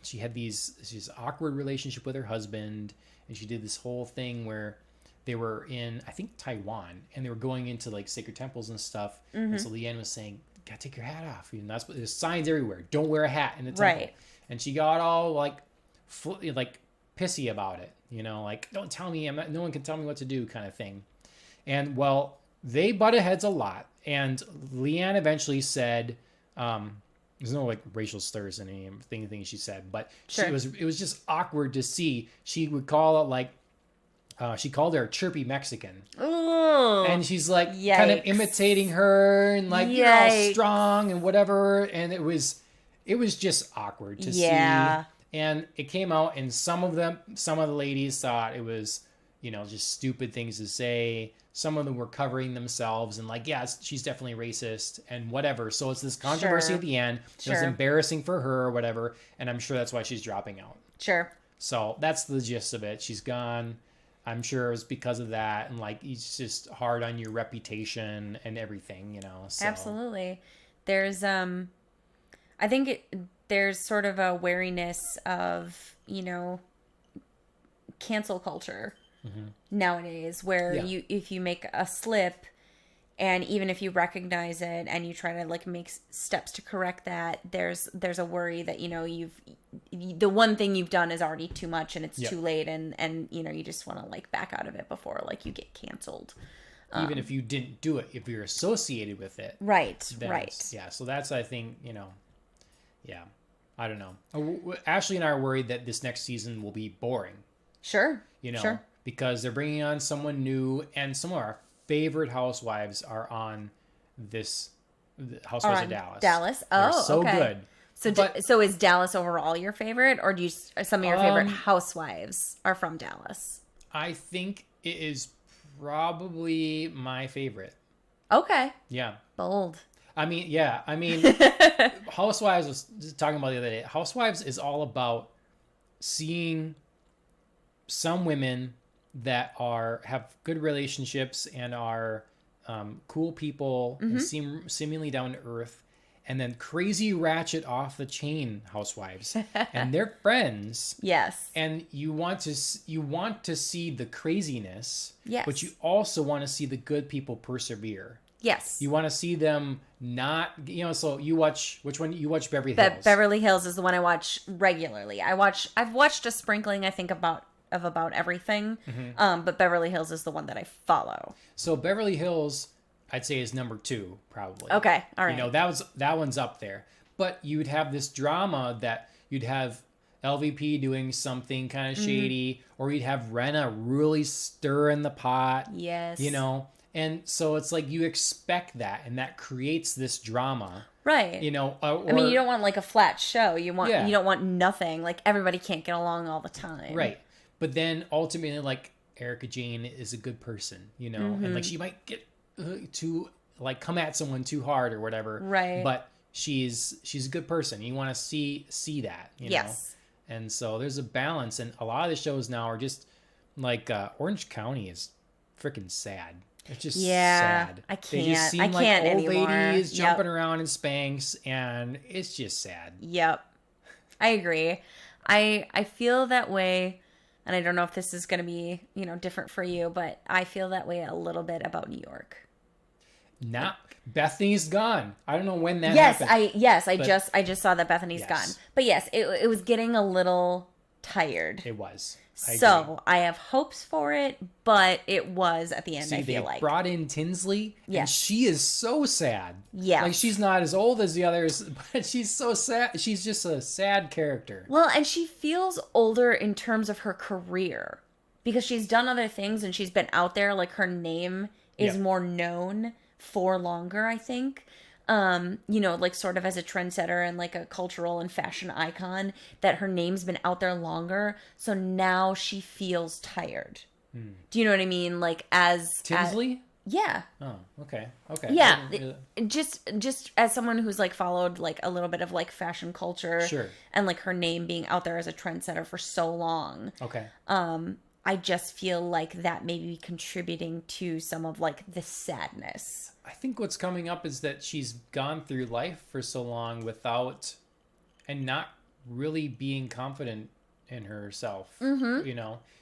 she had this awkward relationship with her husband. And she did this whole thing where they were in, I think, Taiwan, and they were going into like sacred temples and stuff. And so Leanne was saying, "Gotta take your hat off." There's signs everywhere. Don't wear a hat in the temple. Right. And she got all like pissy about it. Like, don't tell me. No one can tell me what to do, kind of thing. And well, they butted heads a lot. And Leanne eventually said, there's no like racial slurs in anything she said, but it was just awkward to see. She would call it like, she called her a chirpy Mexican. Ooh, and she's like kind of imitating her and like, you're all strong and whatever. And it was just awkward to see. And it came out and some of the ladies thought it was, just stupid things to say. Some of them were covering themselves and like, yeah, she's definitely racist and whatever. So it's this controversy at the end. It was embarrassing for her or whatever. And I'm sure that's why she's dropping out. Sure. So that's the gist of it. She's gone. I'm sure it was because of that, and like it's just hard on your reputation and everything, you know. So Absolutely. There's I think there's sort of a wariness of, cancel culture nowadays where Yeah. if you make a slip, and even if you recognize it and you try to like make steps to correct that, there's a worry that the one thing you've done is already too much and it's too late, and you just want to like back out of it before like you get canceled. Even if you didn't do it, if you're associated with it, Right. yeah. So that's, I think, yeah. I don't know. Ashley and I are worried that this next season will be boring. Sure. Because they're bringing on someone new, and some of our favorite housewives are on this Housewives of Dallas. Dallas. They're Oh, so okay. good. So is Dallas overall your favorite, or do some of your favorite housewives are from Dallas? I think it is probably my favorite. Okay. Yeah. Bold. I mean, Housewives was talking about the other day. Housewives is all about seeing some women that have good relationships and are cool people and seem seemingly down to earth, and then crazy ratchet off the chain housewives and they're friends. Yes. And you want to see the craziness. Yes. But you also want to see the good people persevere. Yes. You want to see them not, so you watch, which one? You watch Beverly Hills. Beverly Hills is the one I watch regularly. I've watched a sprinkling, I think, about everything. But Beverly Hills is the one that I follow. So Beverly Hills, I'd say, is number 2, probably. Okay. All right. That one's up there. But you'd have this drama that you'd have LVP doing something kind of shady, or you'd have Renna really stirring the pot. Yes. And so it's like you expect that, and that creates this drama. Right. I mean, you don't want like a flat show. You don't want nothing. Like everybody can't get along all the time. Right. But then ultimately, like, Erica Jane is a good person, and like she might get to like come at someone too hard or whatever. Right. But she's a good person. You want to see that, Yes. And so there's a balance, and a lot of the shows now are just like Orange County is freaking sad. It's just sad. I can't. They just seem like old anymore. ladies jumping around in Spanx, and it's just sad. Yep. I agree. I feel that way, and I don't know if this is going to be, different for you, but I feel that way a little bit about New York. Now Bethany's gone. I don't know when that happened. I just saw that Bethany's gone. But yes, it was getting a little tired. It was. I have hopes for it, but it was at the end. I feel like they brought in Tinsley, and she is so sad. Yeah, like she's not as old as the others, but she's so sad. She's just a sad character. Well, and she feels older in terms of her career because she's done other things and she's been out there. Like her name is more known for longer, I think. Like sort of as a trendsetter and like a cultural and fashion icon, that her name's been out there longer. So now she feels tired. Do you know what I mean? Like as Tinsley? Yeah. Oh, okay. Yeah. Just as someone who's like followed like a little bit of like fashion culture. Sure. And like her name being out there as a trendsetter for so long. Okay. I just feel like that may be contributing to some of like the sadness. I think what's coming up is that she's gone through life for so long without and not really being confident in herself.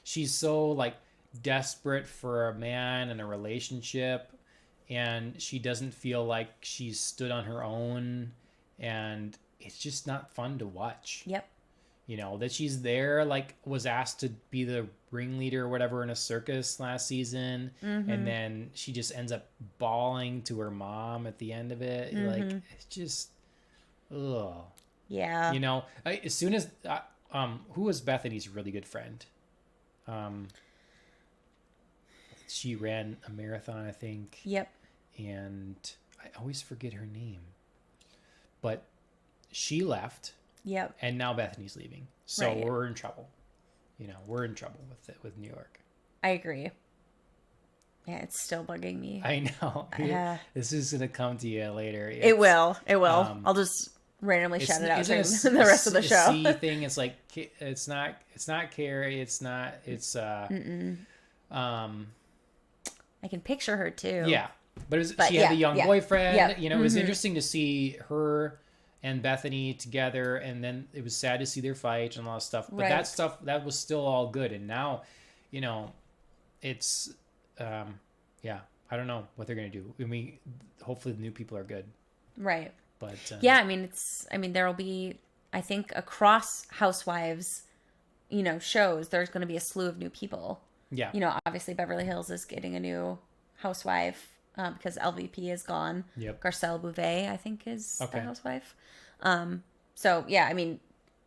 She's so like desperate for a man and a relationship, and she doesn't feel like she's stood on her own, and it's just not fun to watch. Yep. That she's there, like was asked to be the ringleader or whatever in a circus last season, and then she just ends up bawling to her mom at the end of it. Like, it's just, ugh. Yeah. As soon as, who was Bethany's really good friend? She ran a marathon, I think. Yep. And I always forget her name. But she left. Yep. And now Bethany's leaving. So we're in trouble. We're in trouble with New York. I agree. Yeah, it's still bugging me. I know. This is going to come to you later. It will. I'll just randomly shout it out during the rest of the show. C thing. It's like, it's not Carrie. It's I can picture her too. Yeah, but she had a young boyfriend. Yeah. You know, it was interesting to see her and Bethany together, and then it was sad to see their fight and all that stuff. But that was still all good. And now, you know, it's yeah, I don't know what they're gonna do. I mean, hopefully the new people are good. Right. But yeah, I mean there will be, I think, across Housewives, you know, shows, there's going to be a slew of new people. Yeah. You know, obviously Beverly Hills is getting a new housewife because LVP is gone. Yep. Garcelle Bouvet, I think, is the housewife. So yeah, I mean,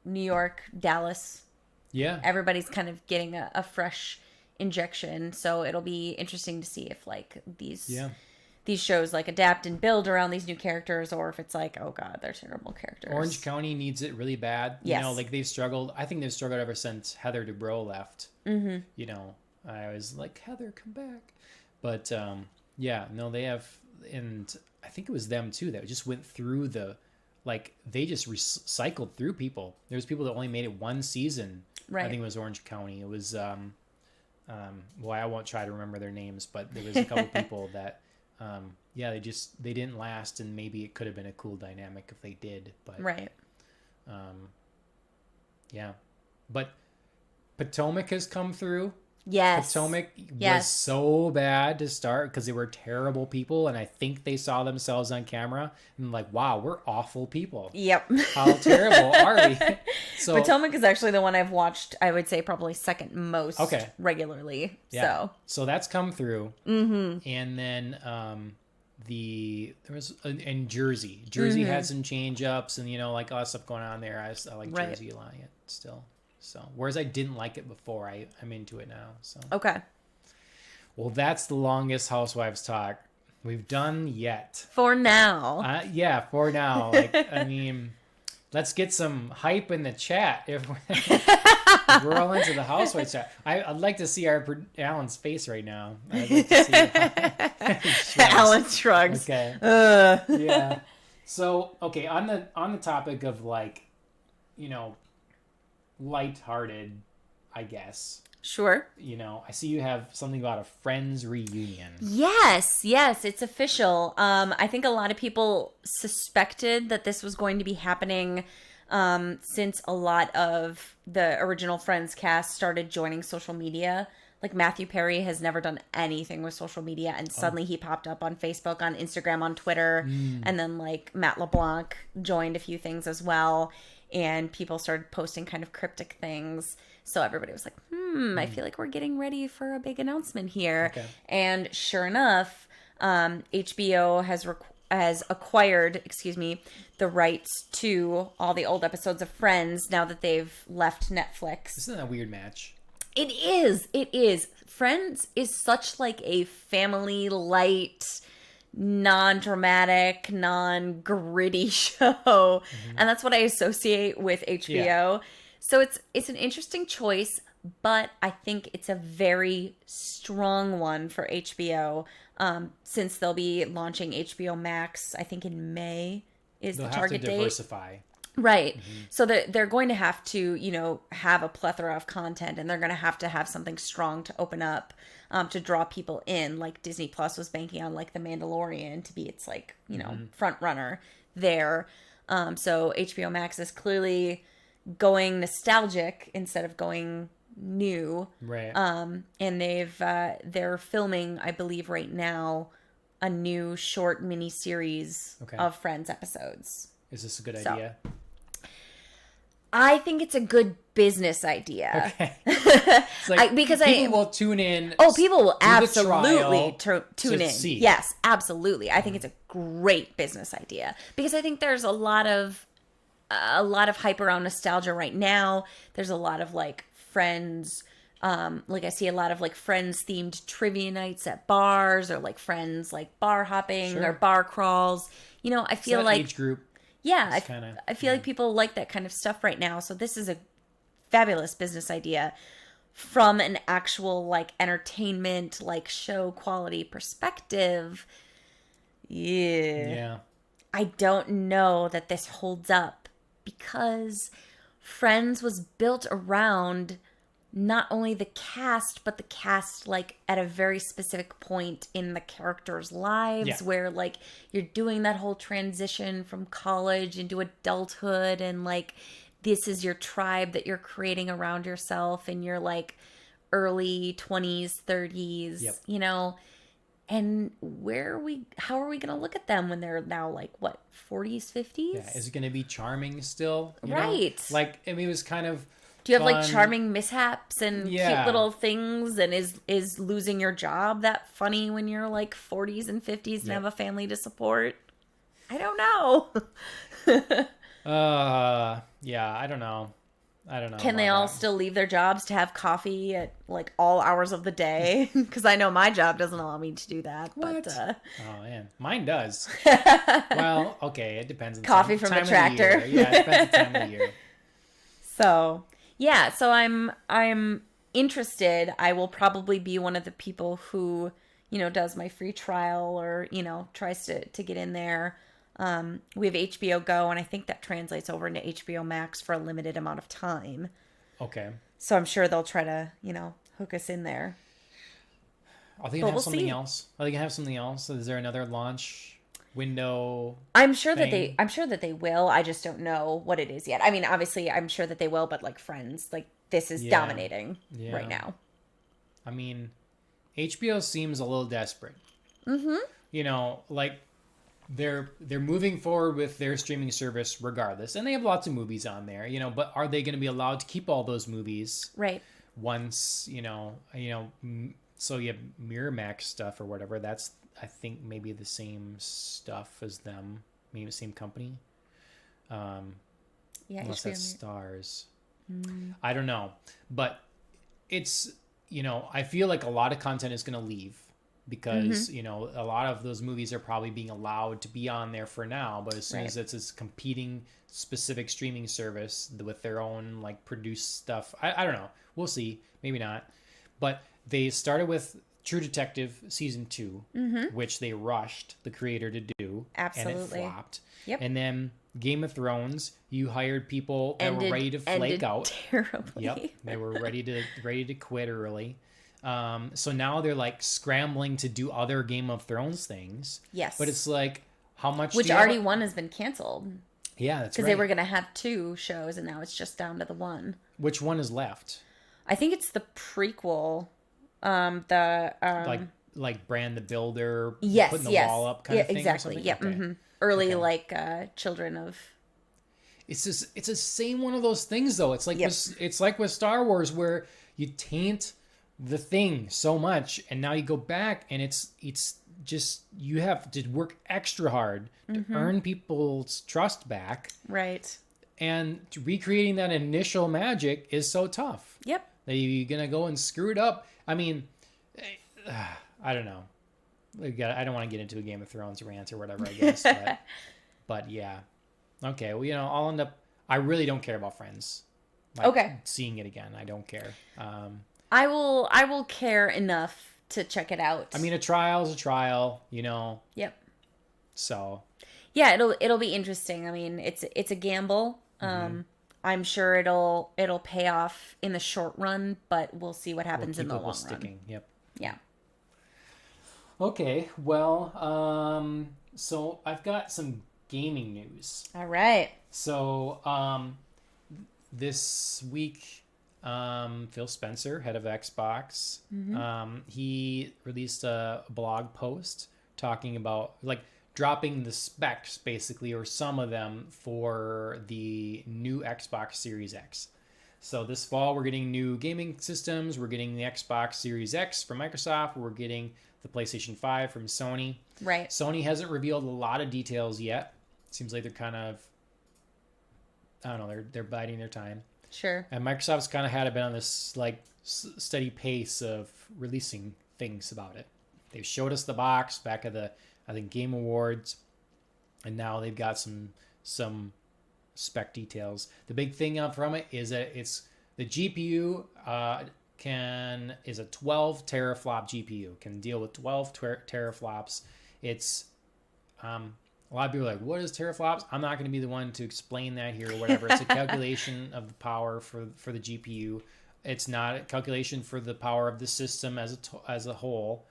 New York, Dallas. Yeah. Everybody's kind of getting a fresh injection. So it'll be interesting to see if like these shows like adapt and build around these new characters, or if it's like, oh god, they're terrible characters. Orange County needs it really bad. Yes. You know, like they've struggled. I think they've struggled ever since Heather Dubrow left. Mm-hmm. You know, I was like, Heather, come back. But yeah, no, they have, and I think it was them too that just went through they just recycled through people. There's people that only made it one season. Right. I think it was Orange County. It was well, I won't try to remember their names, but there was a couple people that yeah, they didn't last, and maybe it could have been a cool dynamic if they did, but right. Yeah, but Potomac has come through. Yes. Potomac was so bad to start because they were terrible people, and I think they saw themselves on camera and like, wow, we're awful people. Yep. How terrible are we? So Potomac is actually the one I've watched, I would say probably second most regularly. Yeah. So that's come through. Mm-hmm. And then there was in Jersey. Jersey had some change ups and, you know, like all that stuff going on there. I like Jersey a lot still. So, whereas I didn't like it before, I'm into it now. So okay. Well, that's the longest Housewives talk we've done yet. For now. Yeah, for now. Like, I mean, let's get some hype in the chat if we're all into the Housewives chat. I'd like to see Alan's face right now. I'd like to see Alan shrugs. Okay. Yeah. So, okay, on the topic of like, you know, lighthearted, I guess. Sure. You know, I see you have something about a Friends reunion. Yes, it's official. I think a lot of people suspected that this was going to be happening since a lot of the original Friends cast started joining social media. Like Matthew Perry has never done anything with social media, and suddenly he popped up on Facebook, on Instagram, on Twitter, and then like Matt LeBlanc joined a few things as well. And people started posting kind of cryptic things. So everybody was like, I feel like we're getting ready for a big announcement here. Okay. And sure enough, HBO has acquired, the rights to all the old episodes of Friends now that they've left Netflix. Isn't that a weird match? It is. Friends is such like a family light, non-dramatic, non-gritty show, and that's what I associate with HBO. Yeah. So it's an interesting choice, but I think it's a very strong one for HBO, since they'll be launching HBO Max, I think in May is the target date. They'll have to diversify. Right. So they're going to have to, you know, have a plethora of content, and they're going to have something strong to open up, to draw people in. Like Disney Plus was banking on like The Mandalorian to be its like, you know, front runner there. So HBO Max is clearly going nostalgic instead of going new. Right. And they're filming, I believe right now, a new short mini series of Friends episodes. Is this a good idea? I think it's a good business idea. Okay. Like because people will tune in. Oh, people will absolutely tune in. See. Yes, absolutely. I think it's a great business idea because I think there's a lot of hype around nostalgia right now. There's a lot of like Friends. Like I see a lot of like Friends themed trivia nights at bars, or like Friends like bar hopping or bar crawls. You know, I feel like age group. Yeah, I feel like people like that kind of stuff right now. So this is a fabulous business idea from an actual like entertainment, like show quality perspective. Yeah. I don't know that this holds up because Friends was built around not only the cast, but the cast like at a very specific point in the characters' lives where like you're doing that whole transition from college into adulthood, and like this is your tribe that you're creating around yourself in your like early 20s, 30s, you know. And how are we going to look at them when they're now like what, 40s, 50s? Yeah, is it going to be charming still? You right. know? Like, I mean, it was kind of do you have fun. like charming mishaps and cute little things? And is losing your job that funny when you're like 40s and 50s and have a family to support? I don't know. Yeah, I don't know. Can they all still leave their jobs to have coffee at like all hours of the day? Because I know my job doesn't allow me to do that. What? But, oh man, mine does. Well, okay, it depends. On coffee from the tractor. Yeah, it depends on the time of the year. So yeah, so I'm interested. I will probably be one of the people who, you know, does my free trial or, you know, tries to get in there. We have HBO Go, and I think that translates over into HBO Max for a limited amount of time. Okay. So I'm sure they'll try to, you know, hook us in there. Are they gonna have something else? Are they gonna have something else? Is there another launch window? I'm sure that they will. I just don't know what it is yet. I mean, obviously, I'm sure that they will, but like Friends, like this is dominating right now. I mean, HBO seems a little desperate. Mm-hmm. You know, like they're moving forward with their streaming service regardless, and they have lots of movies on there. You know, but are they going to be allowed to keep all those movies? Right. Once so you have Miramax stuff or whatever. That's I think maybe the same stuff as them, maybe the same company. Unless that's Stars. I don't know, but it's I feel like a lot of content is going to leave because a lot of those movies are probably being allowed to be on there for now, but as soon as it's this competing specific streaming service with their own like produced stuff, I don't know, we'll see, maybe not, but they started with True Detective season 2, which they rushed the creator to do. Absolutely. And it flopped. Yep. And then Game of Thrones, you hired people that were ready to flake out. Terribly. Yep. They were ready to quit early. So now they're like scrambling to do other Game of Thrones things. Yes. But it's like, how much? Which already one has been canceled. Yeah, that's right. Because they were going to have 2 shows, and now it's just down to the 1. Which one is left? I think it's the prequel. Like Brand the Builder, putting the wall up kind of thing. Exactly. Yeah. Okay. Mm-hmm. Early like children of. It's the same one of those things though. It's like it's like with Star Wars where you taint the thing so much, and now you go back and it's just you have to work extra hard to earn people's trust back. Right. And recreating that initial magic is so tough. Yep. That you're gonna go and screw it up. I mean, I don't know. I don't want to get into a Game of Thrones rant or whatever, I guess. but yeah. Okay, well, I'll end up... I really don't care about Friends. Like, seeing it again, I don't care. I will care enough to check it out. I mean, a trial's a trial, Yep. So... Yeah, it'll be interesting. I mean, it's a gamble. I'm sure it'll pay off in the short run, but we'll see what happens in the long run. Yep. Yeah. Okay, well, so I've got some gaming news. All right. So, this week, Phil Spencer, head of Xbox, he released a blog post talking about, like, dropping the specs, basically, or some of them, for the new Xbox Series X. So this fall, we're getting new gaming systems. We're getting the Xbox Series X from Microsoft. We're getting the PlayStation 5 from Sony. Right. Sony hasn't revealed a lot of details yet. Seems like they're kind of, I don't know, they're biding their time. Sure. And Microsoft's kind of had been on this like steady pace of releasing things about it. They showed us the box back at the, I think, Game Awards, and now they've got some spec details. The big thing from it is that it's the GPU is a 12 teraflop GPU, can deal with 12 teraflops. It's a lot of people are like, what is teraflops? I'm not going to be the one to explain that here or whatever. It's a calculation of the power for the GPU. It's not a calculation for the power of the system as a whole.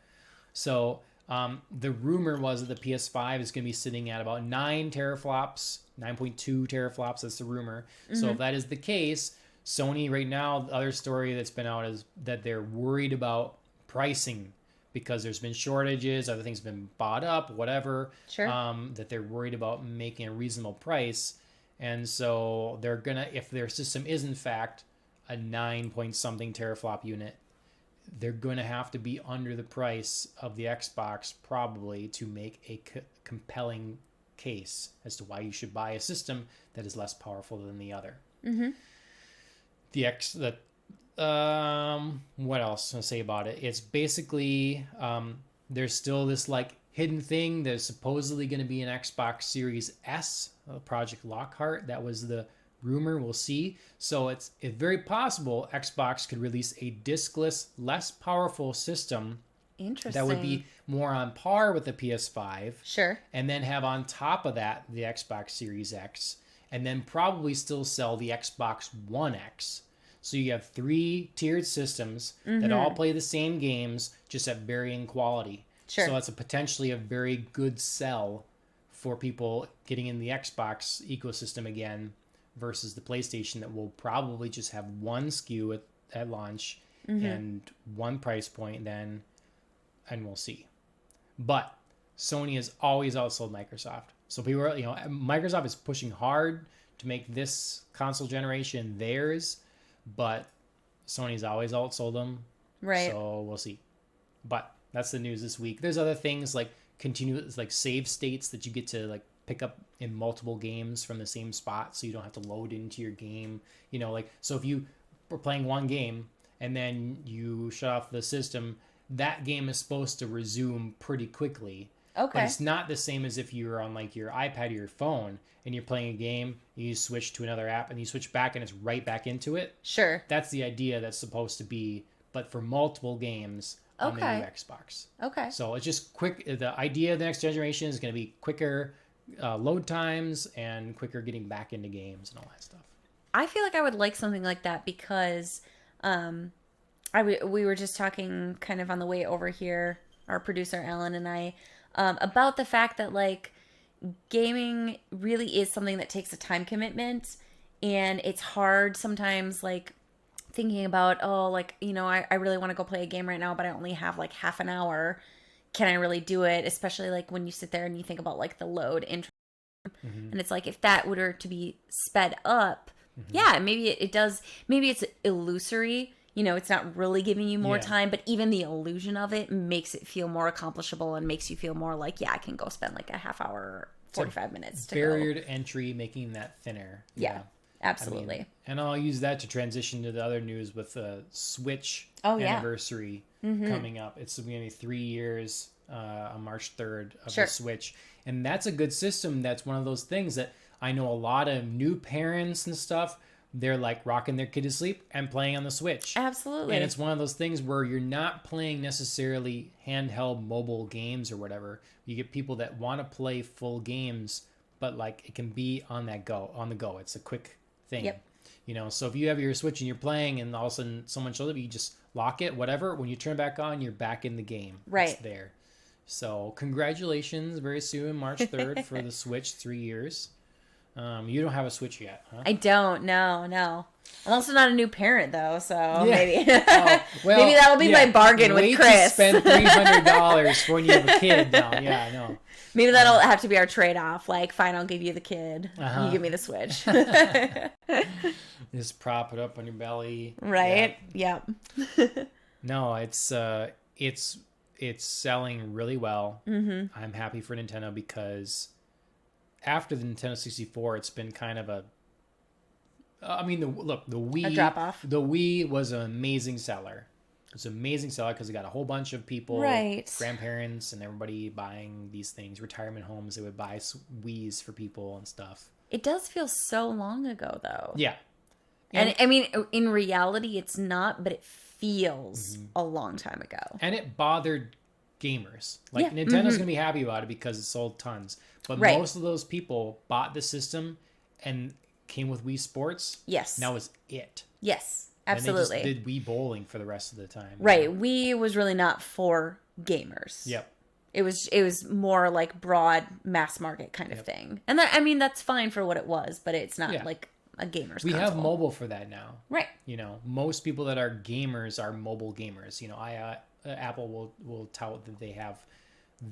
So the rumor was that the PS5 is going to be sitting at about 9 teraflops, 9.2 teraflops. That's the rumor. So if that is the case, Sony right now, the other story that's been out is that they're worried about pricing because there's been shortages, other things have been bought up, whatever. Sure. That they're worried about making a reasonable price. And so they're going to, if their system is in fact a 9 point something teraflop unit, they're going to have to be under the price of the Xbox probably to make a compelling case as to why you should buy a system that is less powerful than the other. What else I'll say about it? It's basically there's still this like hidden thing. There's supposedly going to be an Xbox Series S, Project Lockhart. That was the rumor. We'll see. So it's very possible Xbox could release a diskless, less powerful system. Interesting. That would be more on par with the PS5. Sure. And then have on top of that the Xbox Series X. And then probably still sell the Xbox One X. So you have 3 tiered systems that all play the same games, just at varying quality. Sure. So that's potentially a very good sell for people getting in the Xbox ecosystem again versus the PlayStation that will probably just have one SKU at launch and one price point then, and we'll see. But Sony has always outsold Microsoft. So people are, Microsoft is pushing hard to make this console generation theirs, but Sony's always outsold them. Right. So we'll see. But that's the news this week. There's other things like continuous, like save states that you get to like pick up in multiple games from the same spot, so you don't have to load into your game. So if you were playing one game and then you shut off the system, that game is supposed to resume pretty quickly. Okay. But it's not the same as if you're on like your iPad or your phone and you're playing a game, you switch to another app and you switch back and it's right back into it. Sure. That's the idea that's supposed to be, but for multiple games on the new Xbox. Okay. So it's just quick. The idea of the next generation is going to be quicker load times and quicker getting back into games and all that stuff. I feel like I would like something like that because we were just talking kind of on the way over here, our producer Ellen and I, about the fact that like gaming really is something that takes a time commitment, and it's hard sometimes like thinking about, I really want to go play a game right now, but I only have like half an hour. Can I really do it? Especially like when you sit there and you think about like the load intro. And it's like, if that were to be sped up, yeah, maybe it does. Maybe it's illusory. It's not really giving you more time, but even the illusion of it makes it feel more accomplishable and makes you feel more like, I can go spend like a half hour, 45 minutes to barrier to entry, making that thinner. Yeah. Absolutely. And I'll use that to transition to the other news with the Switch anniversary coming up. It's going to be 3 years on March 3rd of the Switch. And that's a good system. That's one of those things that I know a lot of new parents and stuff, they're like rocking their kid to sleep and playing on the Switch. Absolutely. And it's one of those things where you're not playing necessarily handheld mobile games or whatever. You get people that want to play full games, but like it can be on the go. It's a quick thing. Yep. So if you have your Switch and you're playing and all of a sudden someone shows up, you just lock it, whatever. When you turn it back on, you're back in the game. Right. It's there. So congratulations very soon, March 3rd for the Switch, 3 years. You don't have a Switch yet, huh? I don't. No. I'm also not a new parent though, so maybe well, maybe that'll be my bargain with Chris. To spend $300 when you have a kid now. Yeah, I know. Maybe that'll have to be our trade-off. Like, fine, I'll give you the kid. You give me the Switch. Just prop it up on your belly. Right. Yep. No, it's selling really well. I'm happy for Nintendo because after the Nintendo 64, it's been kind of the Wii, a drop off. The Wii was an amazing seller. It's an amazing seller because it got a whole bunch of people, grandparents and everybody buying these things, retirement homes. They would buy Wiis for people and stuff. It does feel so long ago, though. Yeah. And I mean, in reality, it's not, but it feels a long time ago. And it bothered gamers. Like, Nintendo's going to be happy about it because it sold tons. But most of those people bought the system and came with Wii Sports. Yes. And that was it. Yes. Absolutely. And they just did Wii Bowling for the rest of the time. Right. Wii was really not for gamers. Yep. It was more like broad mass market kind of thing. And that, I mean, that's fine for what it was, but it's not like a gamer's We console. have mobile for that now. Right. You know, most people that are gamers are mobile gamers. You know, Apple will tout that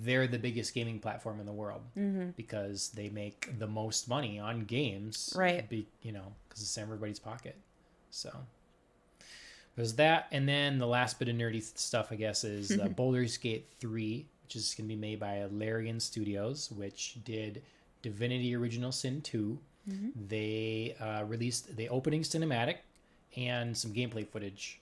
they're the biggest gaming platform in the world because they make the most money on games. Right. You know, because it's in everybody's pocket. So there's that. And then the last bit of nerdy stuff, I guess, is Baldur's Gate 3, which is going to be made by Larian Studios, which did Divinity Original Sin 2. They released the opening cinematic and some gameplay footage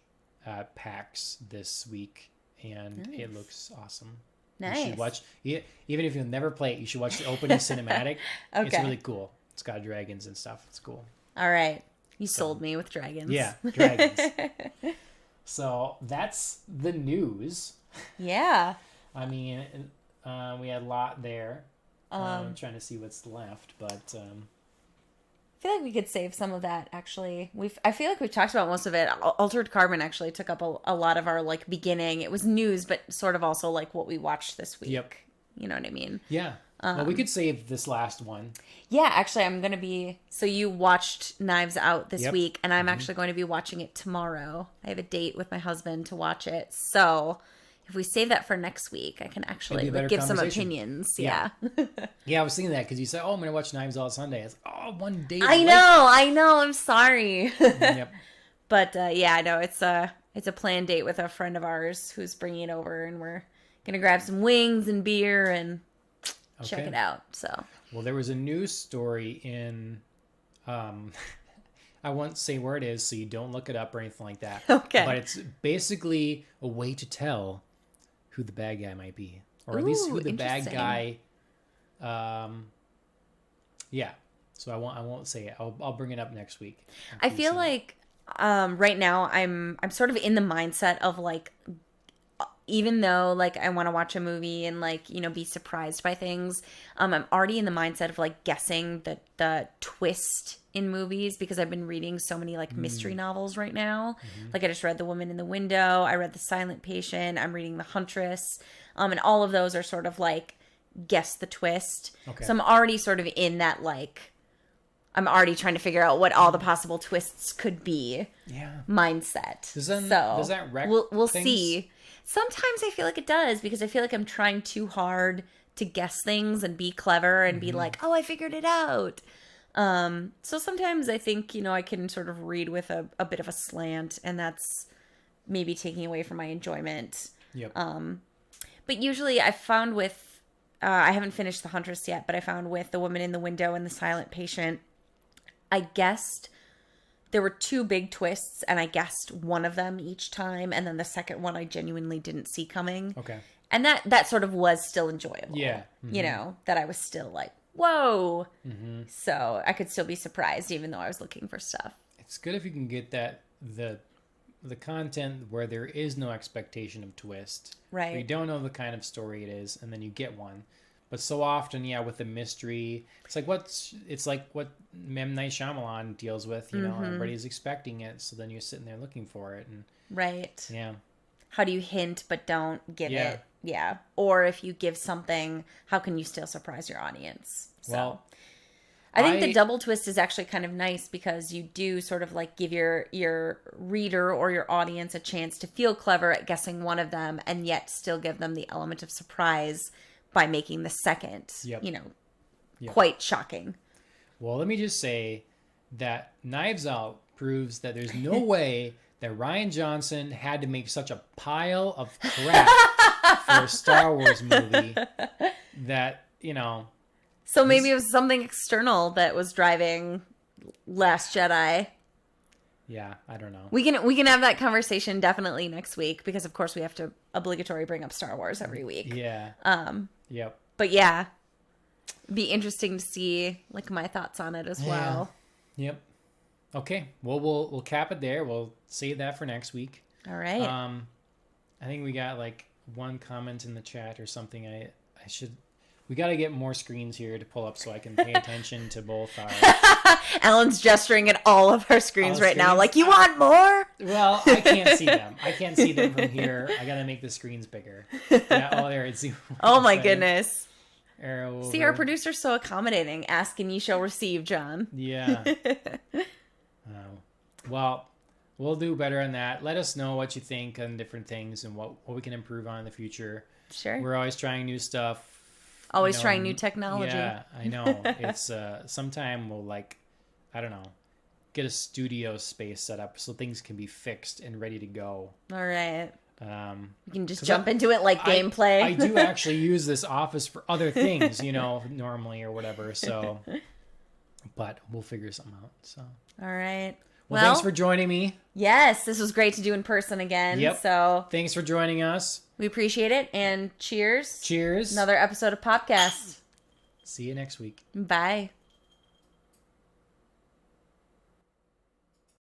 packs this week, and it looks awesome. Nice. You should watch, even if you'll never play it, you should watch the opening cinematic. Okay. It's really cool. It's got dragons and stuff. It's cool. All right. You sold me with dragons. Yeah, dragons. So that's the news. Yeah. I mean, we had a lot there. I'm trying to see what's left, but I feel like we could save some of that, actually. I feel like we've talked about most of it. Altered Carbon actually took up a lot of our, like, beginning. It was news, but sort of also, like, what we watched this week. Yep. You know what I mean? Yeah. Well, we could save this last one. Yeah, actually, I'm going to be... So you watched Knives Out this week, and I'm actually going to be watching it tomorrow. I have a date with my husband to watch it. So if we save that for next week, I can actually give some opinions. Yeah. Yeah, I was thinking that because you said, oh, I'm going to watch Knives Out Sunday. I was like, oh, one day. I know. I'm sorry. Yep. But yeah, I know it's a planned date with a friend of ours who's bringing it over, and we're going to grab some wings and beer and... check it out. So, well, there was a news story in I won't say where it is so you don't look it up or anything like that. Okay. But it's basically a way to tell who the bad guy might be, or at least who the bad guy yeah. So I won't say it. I'll bring it up next week. I feel like right now I'm sort of in the mindset of, like, even though, like, I want to watch a movie and, like, you know, be surprised by things, I'm already in the mindset of, like, guessing the twist in movies because I've been reading so many, like, mystery novels right now. Like, I just read The Woman in the Window. I read The Silent Patient. I'm reading The Huntress. And all of those are sort of, like, guess the twist. Okay. So I'm already sort of in that, like, I'm already trying to figure out what all the possible twists could be. Yeah. Mindset. Does that wreck we'll things? See. Sometimes I feel like it does because I feel like I'm trying too hard to guess things and be clever and be like, oh, I figured it out. So sometimes I think, you know, I can sort of read with a bit of a slant, and that's maybe taking away from my enjoyment. Yep. But usually I found with, I haven't finished The Huntress yet, but I found with The Woman in the Window and The Silent Patient, I guessed there were two big twists, and I guessed one of them each time, and then the second one I genuinely didn't see coming. Okay. And that sort of was still enjoyable. Yeah. Mm-hmm. You know, that I was still like, whoa. Mm-hmm. So I could still be surprised even though I was looking for stuff. It's good if you can get that, the content where there is no expectation of twist. Right. You don't know the kind of story it is, and then you get one. But so often, yeah, with the mystery, it's like what M. Night Shyamalan deals with. You know, everybody's expecting it, so then you're sitting there looking for it, and right, yeah. How do you hint but don't give it? Yeah. Or if you give something, how can you still surprise your audience? So, well, I think the double twist is actually kind of nice because you do sort of like give your reader or your audience a chance to feel clever at guessing one of them, and yet still give them the element of surprise by making the second, you know, quite shocking. Well, let me just say that Knives Out proves that there's no way that Rian Johnson had to make such a pile of crap for a Star Wars movie that, you know. So maybe it was something external that was driving Last Jedi. Yeah, I don't know. We can have that conversation definitely next week because of course we have to obligatory bring up Star Wars every week. Yeah. Yep. But yeah, be interesting to see like my thoughts on it as well. Yep. Okay. Well, we'll cap it there. We'll save that for next week. All right. I think we got like one comment in the chat or something. I should We got to get more screens here to pull up so I can pay attention to both our... Alan's gesturing at all of our screens right now, screens? like, you want more? Well, I can't see them. I can't see them from here. I got to make the screens bigger. Yeah, oh, there it's... Oh, my goodness. Arrow over. See, our producer's so accommodating. Ask and ye shall receive, John. Yeah. Well, we'll do better on that. Let us know what you think on different things and what we can improve on in the future. Sure. We're always trying new stuff. Always trying new technology. Yeah, I know. It's sometime we'll I don't know, get a studio space set up so things can be fixed and ready to go. All right. You can just 'cause jump into it like gameplay. I do actually use this office for other things, normally or whatever. So, but we'll figure something out. So. All right. Well, thanks for joining me. Yes, this was great to do in person again. Yep. So thanks for joining us. We appreciate it, and cheers. Cheers. Another episode of Popcast. See you next week. Bye.